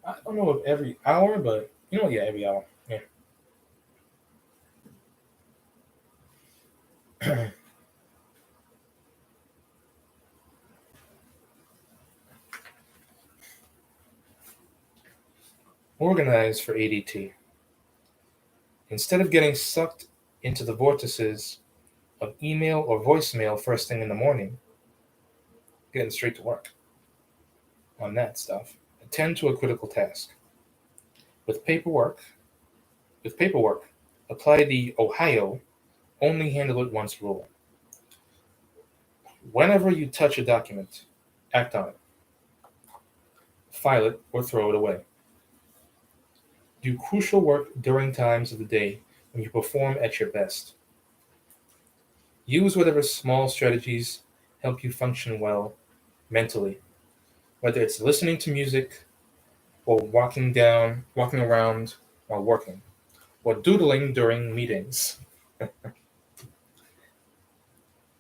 I don't know if every hour, but yeah, every hour. Yeah. Organize for ADT. Instead of getting sucked into the vortices of email or voicemail first thing in the morning, getting straight to work on that stuff. Attend to a critical task. With paperwork, with paperwork, apply the Ohio only handle it once rule. Whenever you touch a document, act on it. File it or throw it away. Do crucial work during times of the day when you perform at your best. Use whatever small strategies help you function well mentally, whether it's listening to music or walking around while working, or doodling during meetings.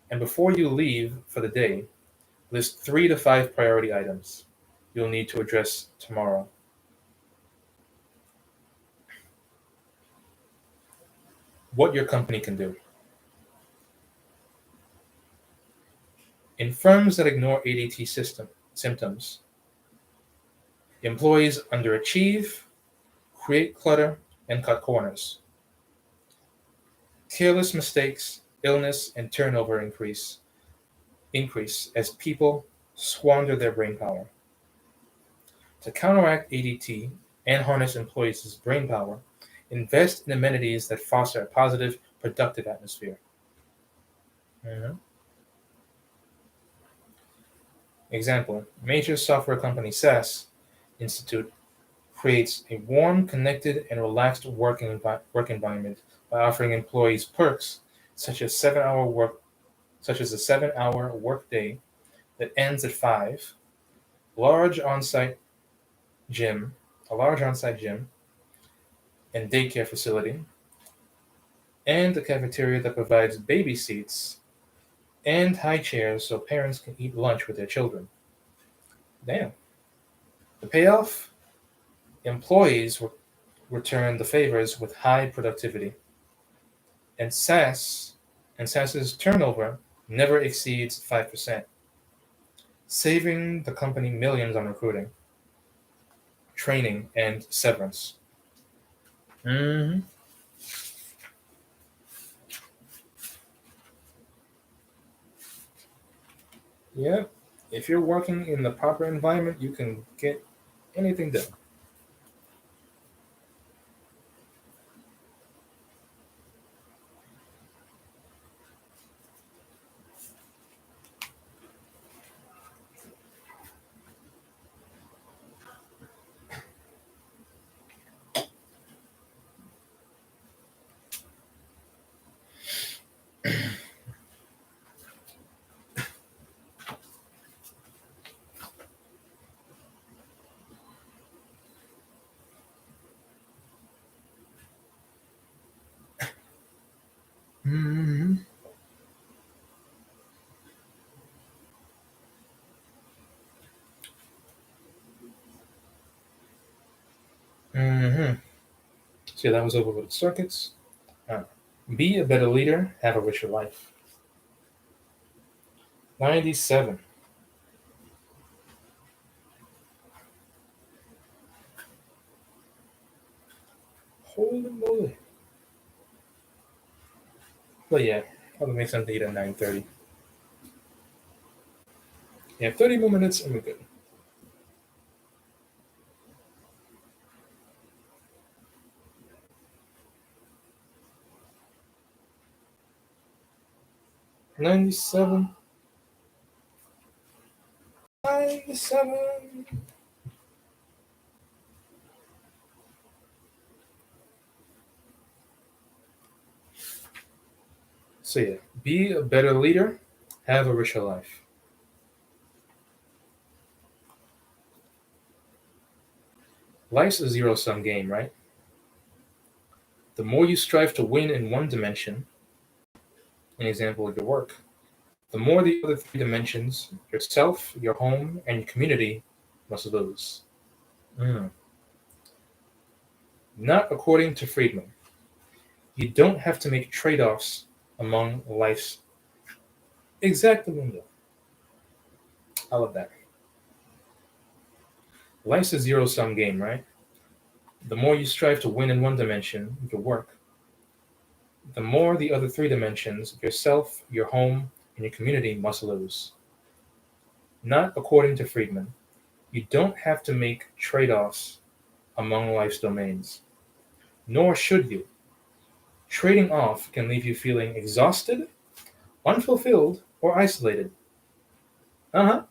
And before you leave for the day, list 3 to 5 priority items you'll need to address tomorrow. What your company can do. In firms that ignore ADT symptoms, employees underachieve, create clutter, and cut corners. Careless mistakes, illness, and turnover increase as people squander their brain power. To counteract ADT and harness employees' brain power, invest in amenities that foster a positive, productive atmosphere. Mhm. Example, major software company SaaS Institute creates a warm, connected, and relaxed work environment by offering employees perks such as 7-hour work such as a 7-hour workday that ends at 5, large on-site gym, a large on-site gym and daycare facility, and a cafeteria that provides baby seats and high chairs so parents can eat lunch with their children. Damn. The payoff? Employees return the favors with high productivity, and SaaS's turnover never exceeds 5%, saving the company millions on recruiting, training, and severance. Hmm. Yeah. If you're working in the proper environment, you can get anything done. Hmm. Hmm. So yeah, that was overloaded circuits. Uh, be a better leader, have a richer life. 97. Holy moly. But yeah, probably make something to eat at 9:30. Yeah, 30 more minutes and we're good. 97. 97. So yeah, be a better leader, have a richer life. Life's a zero-sum game, right? The more you strive to win in one dimension, an example of your work, the more the other three dimensions, yourself, your home, and your community, must lose. Mm. Not according to Friedman. You don't have to make trade-offs among life's exactly. I love that. Life's a zero-sum game, right? The more you strive to win in one dimension, your work, the more the other three dimensions, yourself, your home, and your community, must lose. Not according to Friedman. You don't have to make trade-offs among life's domains, nor should you. Trading off can leave you feeling exhausted, unfulfilled, or isolated. Uh-huh.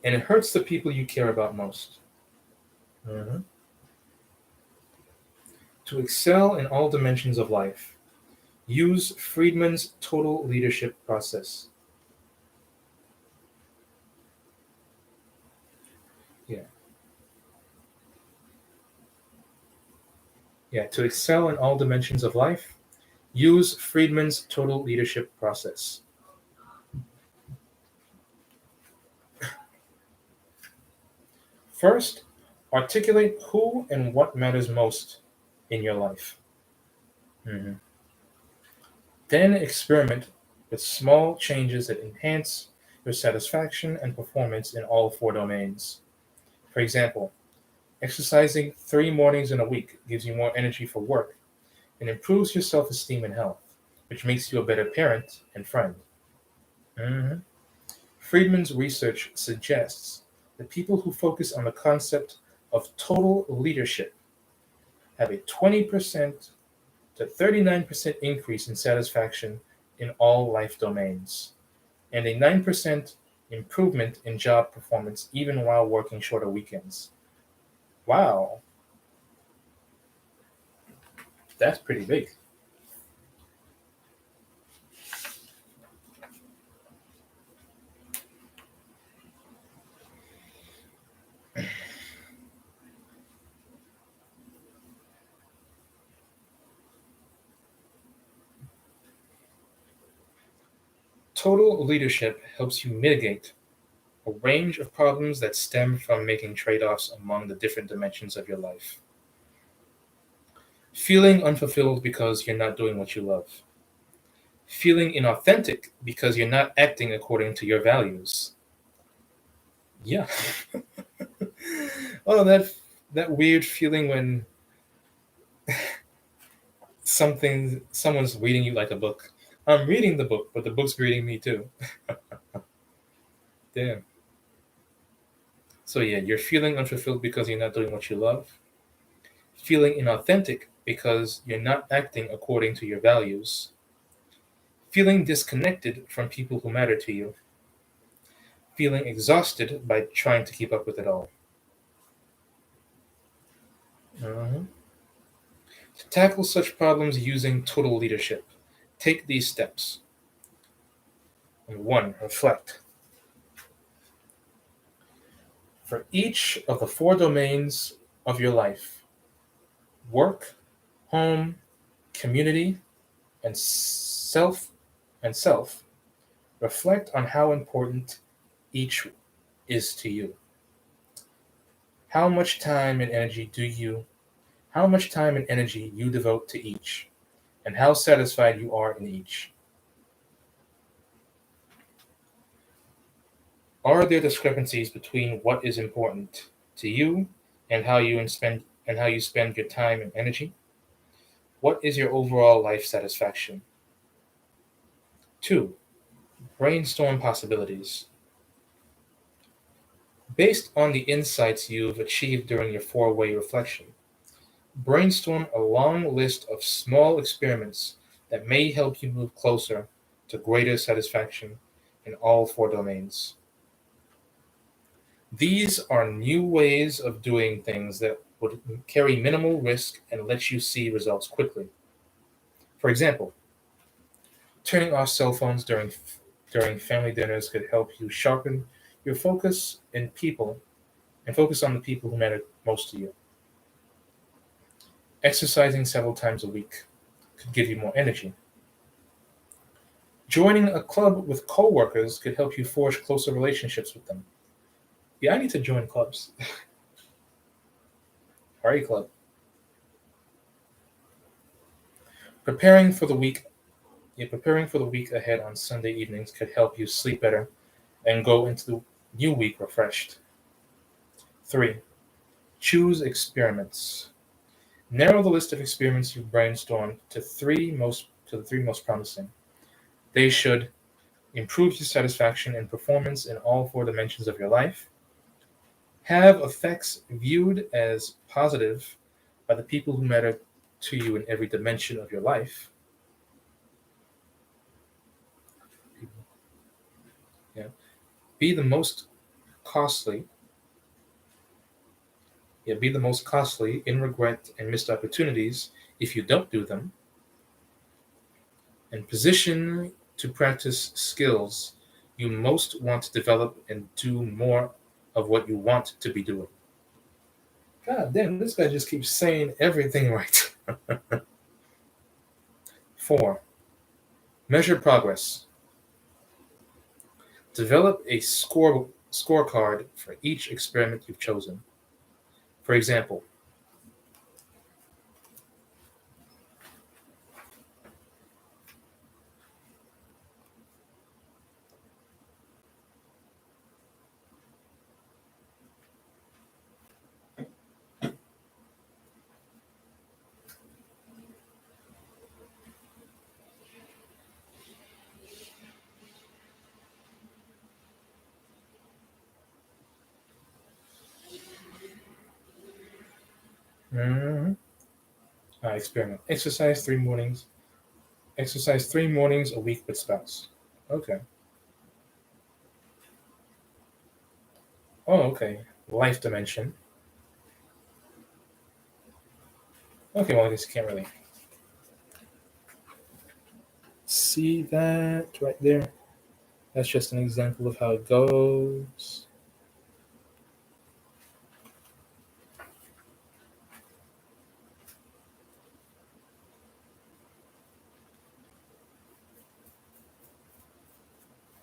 And it hurts the people you care about most. Mhm. To excel in all dimensions of life, use Friedman's total leadership process. Yeah. Yeah, to excel in all dimensions of life, use Friedman's total leadership process. First, articulate who and what matters most in your life. Mhm. Then experiment with small changes that enhance your satisfaction and performance in all four domains. For example, exercising 3 mornings in a week gives you more energy for work and improves your self esteem and health, which makes you a better parent and friend. Mhm. Friedman's research suggests that people who focus on the concept of total leadership have a 20% to 39% increase in satisfaction in all life domains, and a 9% improvement in job performance even while working shorter weekends. Wow, that's pretty big. Total leadership helps you mitigate a range of problems that stem from making trade offs among the different dimensions of your life. Feeling unfulfilled because you're not doing what you love. Feeling inauthentic because you're not acting according to your values. Yeah. Oh, that weird feeling when someone's reading you like a book. I'm reading the book, but the book's reading me too. Damn. So yeah, you're feeling unfulfilled because you're not doing what you love. Feeling inauthentic because you're not acting according to your values. Feeling disconnected from people who matter to you. Feeling exhausted by trying to keep up with it all. Mhm. To tackle such problems using total leadership, take these steps. Number one, reflect. For each of the four domains of your life, work, home, community, and self, reflect on how important each is to you. How much time and energy do you how much time and energy you devote to each, and how satisfied you are in each. Are there discrepancies between what is important to you and how you spend your time and energy? What is your overall life satisfaction? 2. Brainstorm possibilities. Based on the insights you've achieved during your four-way reflection, brainstorm a long list of small experiments that may help you move closer to greater satisfaction in all four domains. These are new ways of doing things that would carry minimal risk and let you see results quickly. For example, turning off cell phones during family dinners could help you sharpen your focus and focus on the people who matter most to you. Exercising several times a week could give you more energy. Joining a club with coworkers could help you forge closer relationships with them. Yeah, I need to join clubs. Party club. Preparing for the week. Yeah, preparing for the week ahead on Sunday evenings could help you sleep better and go into the new week refreshed. 3. Choose experiments. Narrow the list of experiments you've brainstormed to the three most promising. They should improve your satisfaction and performance in all four dimensions of your life, have effects viewed as positive by the people who matter to you in every dimension of your life. Yeah. Be the most costly. Yeah, be the most costly in regret and missed opportunities if you don't do them, and position to practice skills you most want to develop and do more of what you want to be doing. God damn, this guy just keeps saying everything right. 4. Measure progress. Develop a scorecard for each experiment you've chosen. For example, mhm, experiment. Exercise 3 mornings a week with spouse. Okay. Oh, okay. Life dimension. Okay, well, I guess you can't really see that right there. That's just an example of how it goes.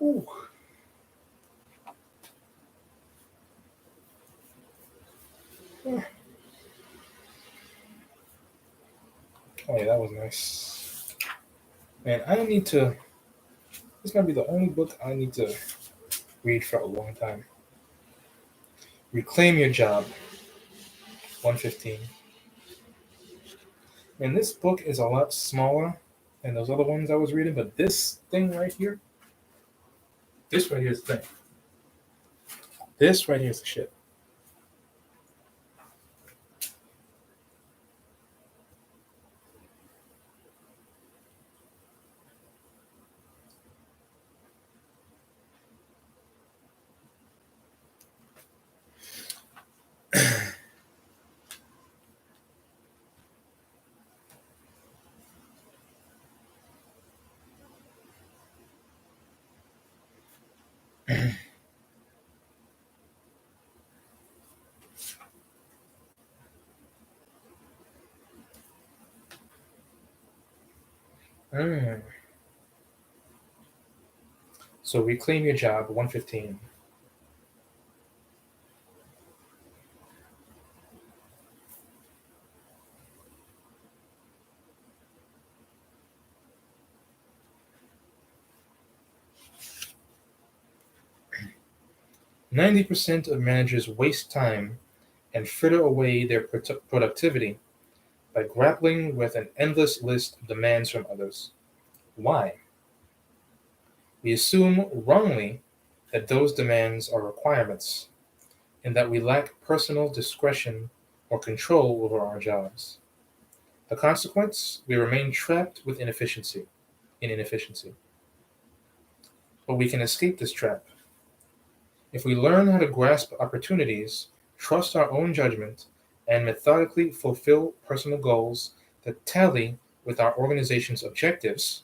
Ooh. Oh yeah, that was nice. Man, I need to. This might be the only book I need to read for a long time. Reclaim Your Job, 115. And this book is a lot smaller than those other ones I was reading, but this thing right here, this right here is the thing. This right here is the shit. Mm. So Reclaim Your Job, 115. "90% of managers waste time and fritter away their productivity by grappling with an endless list of demands from others. Why? We assume wrongly that those demands are requirements and that we lack personal discretion or control over our jobs. The consequence, we remain trapped with inefficiency. But we can escape this trap. If we learn how to grasp opportunities, trust our own judgment, and methodically fulfill personal goals that tally with our organization's objectives.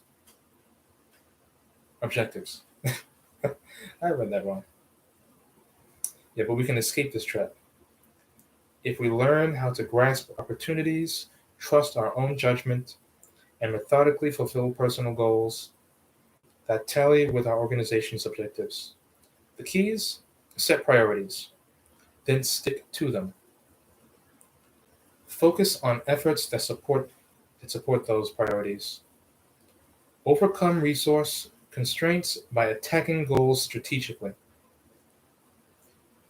I read that wrong. Yeah, but we can escape this trap. If we learn how to grasp opportunities, trust our own judgment, and methodically fulfill personal goals that tally with our organization's objectives. The keys: set priorities, then stick to them. Focus on efforts that support those priorities. Overcome resource constraints by attacking goals strategically,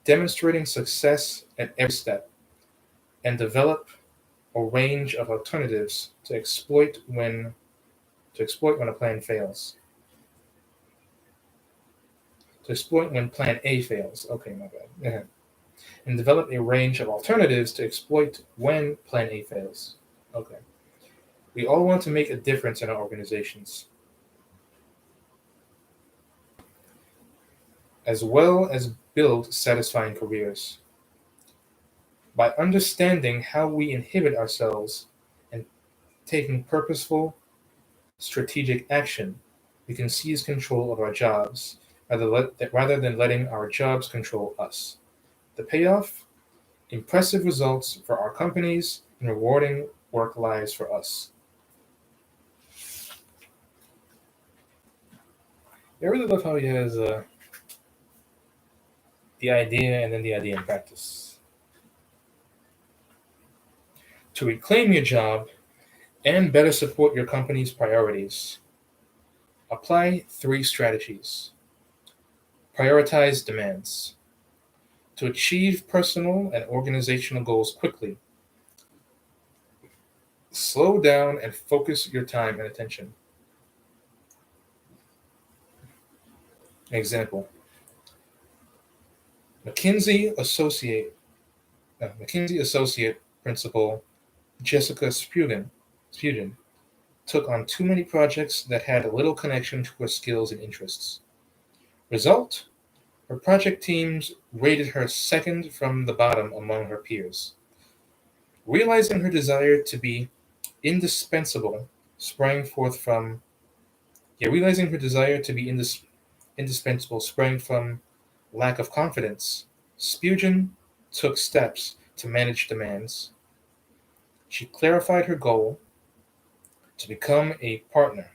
demonstrating success at every step, and develop a range of alternatives to exploit when a plan fails. To exploit when plan A fails. Okay, my bad. Yeah. And develop a range of alternatives to exploit when plan A fails. Okay. We all want to make a difference in our organizations, as well as build satisfying careers. By understanding how we inhibit ourselves and taking purposeful, strategic action, we can seize control of our jobs rather than letting our jobs control us. The payoff: impressive results for our companies and rewarding work lives for us. I really love how he has the idea and then the idea in practice. To reclaim your job and better support your company's priorities, apply 3 strategies. Prioritize demands. To achieve personal and organizational goals quickly, slow down and focus your time and attention. Example: McKinsey Associate Principal Jessica Spuden took on too many projects that had little connection to her skills and interests. Result: her project teams rated her second from the bottom among her peers. Realizing her desire to be indispensable sprang forth from realizing her desire to be indispensable sprang from lack of confidence. Spugin took steps to manage demands. She clarified her goal to become a partner.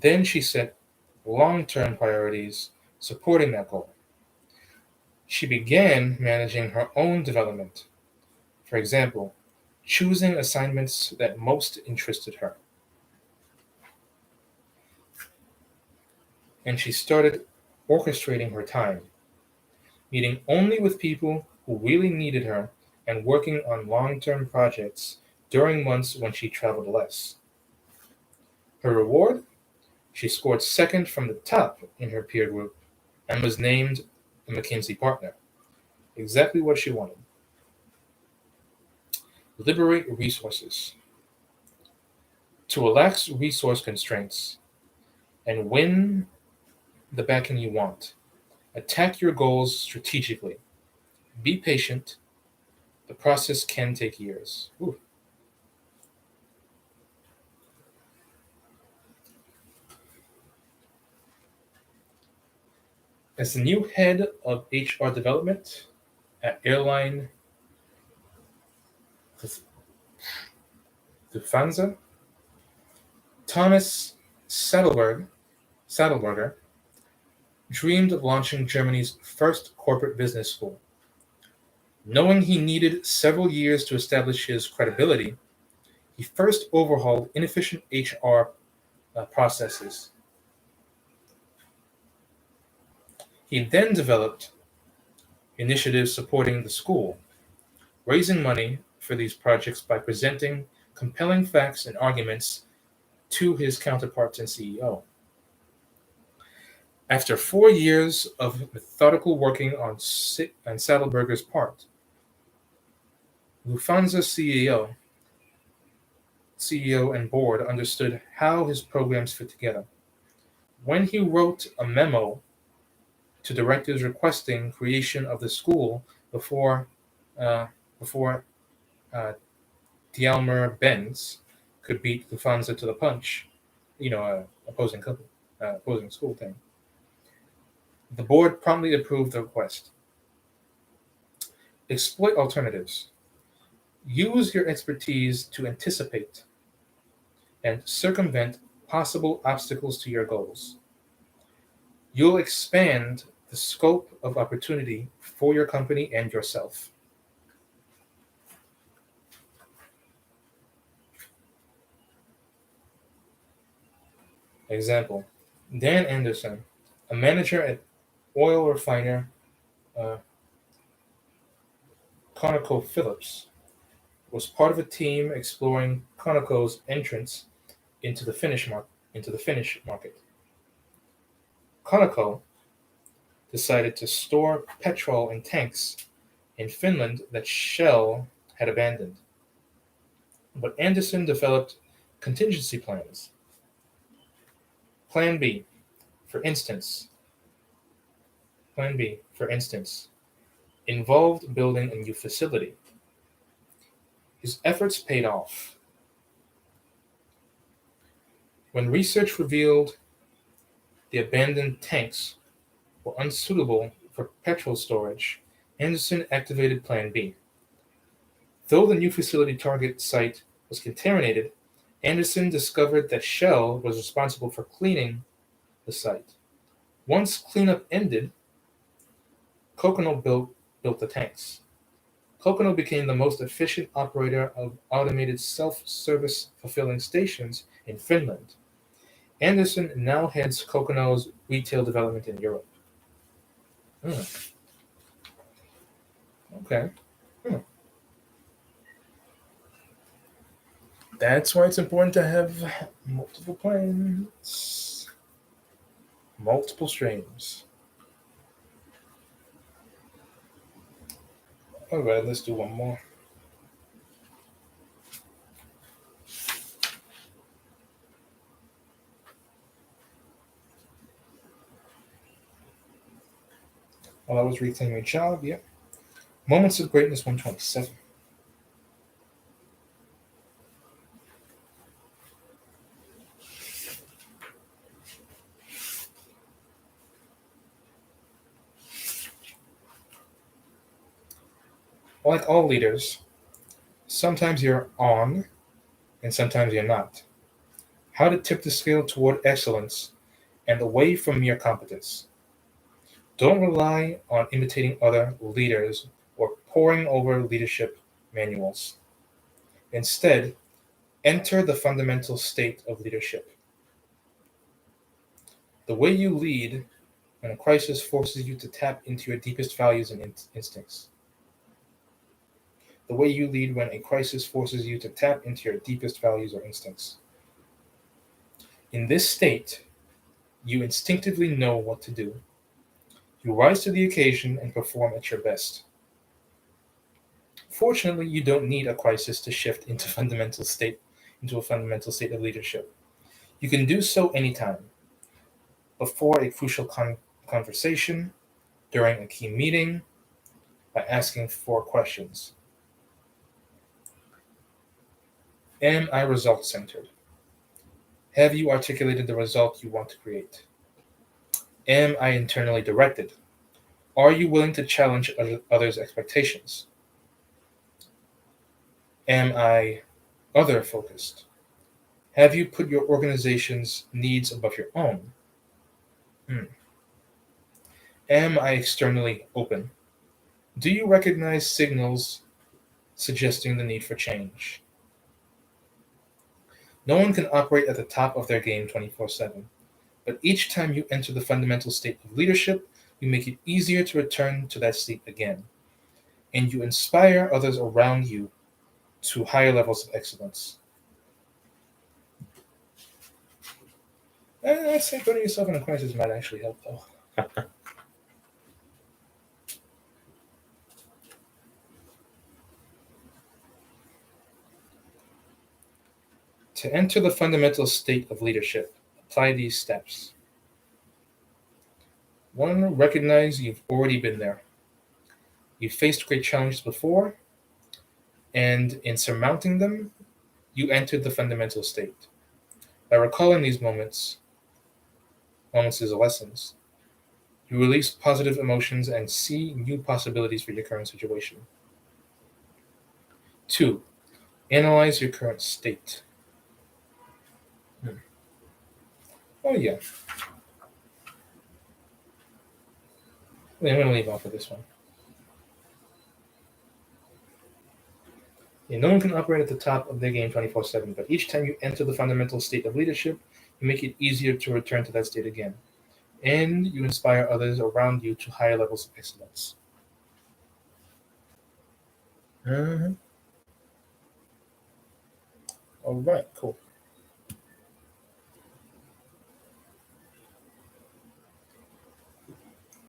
Then she set long-term priorities supporting that goal. She began managing her own development. For example, choosing assignments that most interested her. And she started orchestrating her time, meeting only with people who really needed her and working on long-term projects during months when she traveled less. Her reward: she scored second from the top in her peer group and was named a McKinsey partner. Exactly what she wanted. Liberate resources. To relax resource constraints and win the backing you want, attack your goals strategically. Be patient. The process can take years. Ooh. As the new head of HR development at airline Lufthansa, Thomas Saddleberger dreamed of launching Germany's first corporate business school. Knowing he needed several years to establish his credibility, he first overhauled inefficient HR processes. He then developed initiatives supporting the school, raising money for these projects by presenting compelling facts and arguments to his counterparts and CEO. After 4 years of methodical working on Saddleberger's part, Lufthansa CEO and board understood how his programs fit together. When he wrote a memo to directors requesting creation of the school before uh, Dialmer Benz, could beat Lufthansa to the punch, opposing school thing. The board promptly approved the request. Exploit alternatives. Use your expertise to anticipate and circumvent possible obstacles to your goals. You'll expand the scope of opportunity for your company and yourself. Example: Dan Anderson, a manager at oil refiner uh, ConocoPhillips, was part of a team exploring Conoco's entrance into the Finnish market. Conoco decided to store petrol in tanks in Finland that Shell had abandoned. But Anderson developed contingency plans. Plan B, for instance, Plan B, for instance, involved building a new facility. His efforts paid off. When research revealed the abandoned tanks were unsuitable for petrol storage, Anderson activated Plan B. Though the new facility target site was contaminated, Anderson discovered that Shell was responsible for cleaning the site. Once cleanup ended, Kokono built the tanks. Kokono became the most efficient operator of automated self-service fulfilling stations in Finland. Anderson now heads Kokono's retail development in Europe. Okay. That's why it's important to have multiple plans, multiple streams. All right, let's do one more. While I was reclaiming a job, yeah. Moments of Greatness 127. Like all leaders, sometimes you're on and sometimes you're not. How to tip the scale toward excellence and away from mere competence. Don't rely on imitating other leaders or poring over leadership manuals. Instead, enter the fundamental state of leadership. The way you lead when a crisis forces you to tap into your deepest values and instincts. The way you lead when a crisis forces you to tap into your deepest values or instincts. In this state, you instinctively know what to do. You rise to the occasion and perform at your best. Fortunately, you don't need a crisis to shift into a fundamental state of leadership. You can do so anytime. Before a crucial conversation, during a key meeting, by asking 4 questions. Am I result-centered? Have you articulated the result you want to create? Am I internally directed? Are you willing to challenge others' expectations? Am I other-focused? Have you put your organization's needs above your own? Am I externally open? Do you recognize signals suggesting the need for change? No one can operate at the top of their game 24/7, but each time you enter the fundamental state of leadership, you make it easier to return to that state again, and you inspire others around you to higher levels of excellence. I think putting yourself in a crisis might actually help, though. To enter the fundamental state of leadership, apply these steps. 1, recognize you've already been there. You've faced great challenges before, and in surmounting them, you entered the fundamental state. By recalling these moments as lessons, you release positive emotions and see new possibilities for your current situation. 2. Analyze your current state. Oh, yeah. I'm going to leave off with this one. Yeah, no one can operate at the top of their game 24/7, but each time you enter the fundamental state of leadership, you make it easier to return to that state again. And you inspire others around you to higher levels of excellence. All right, cool.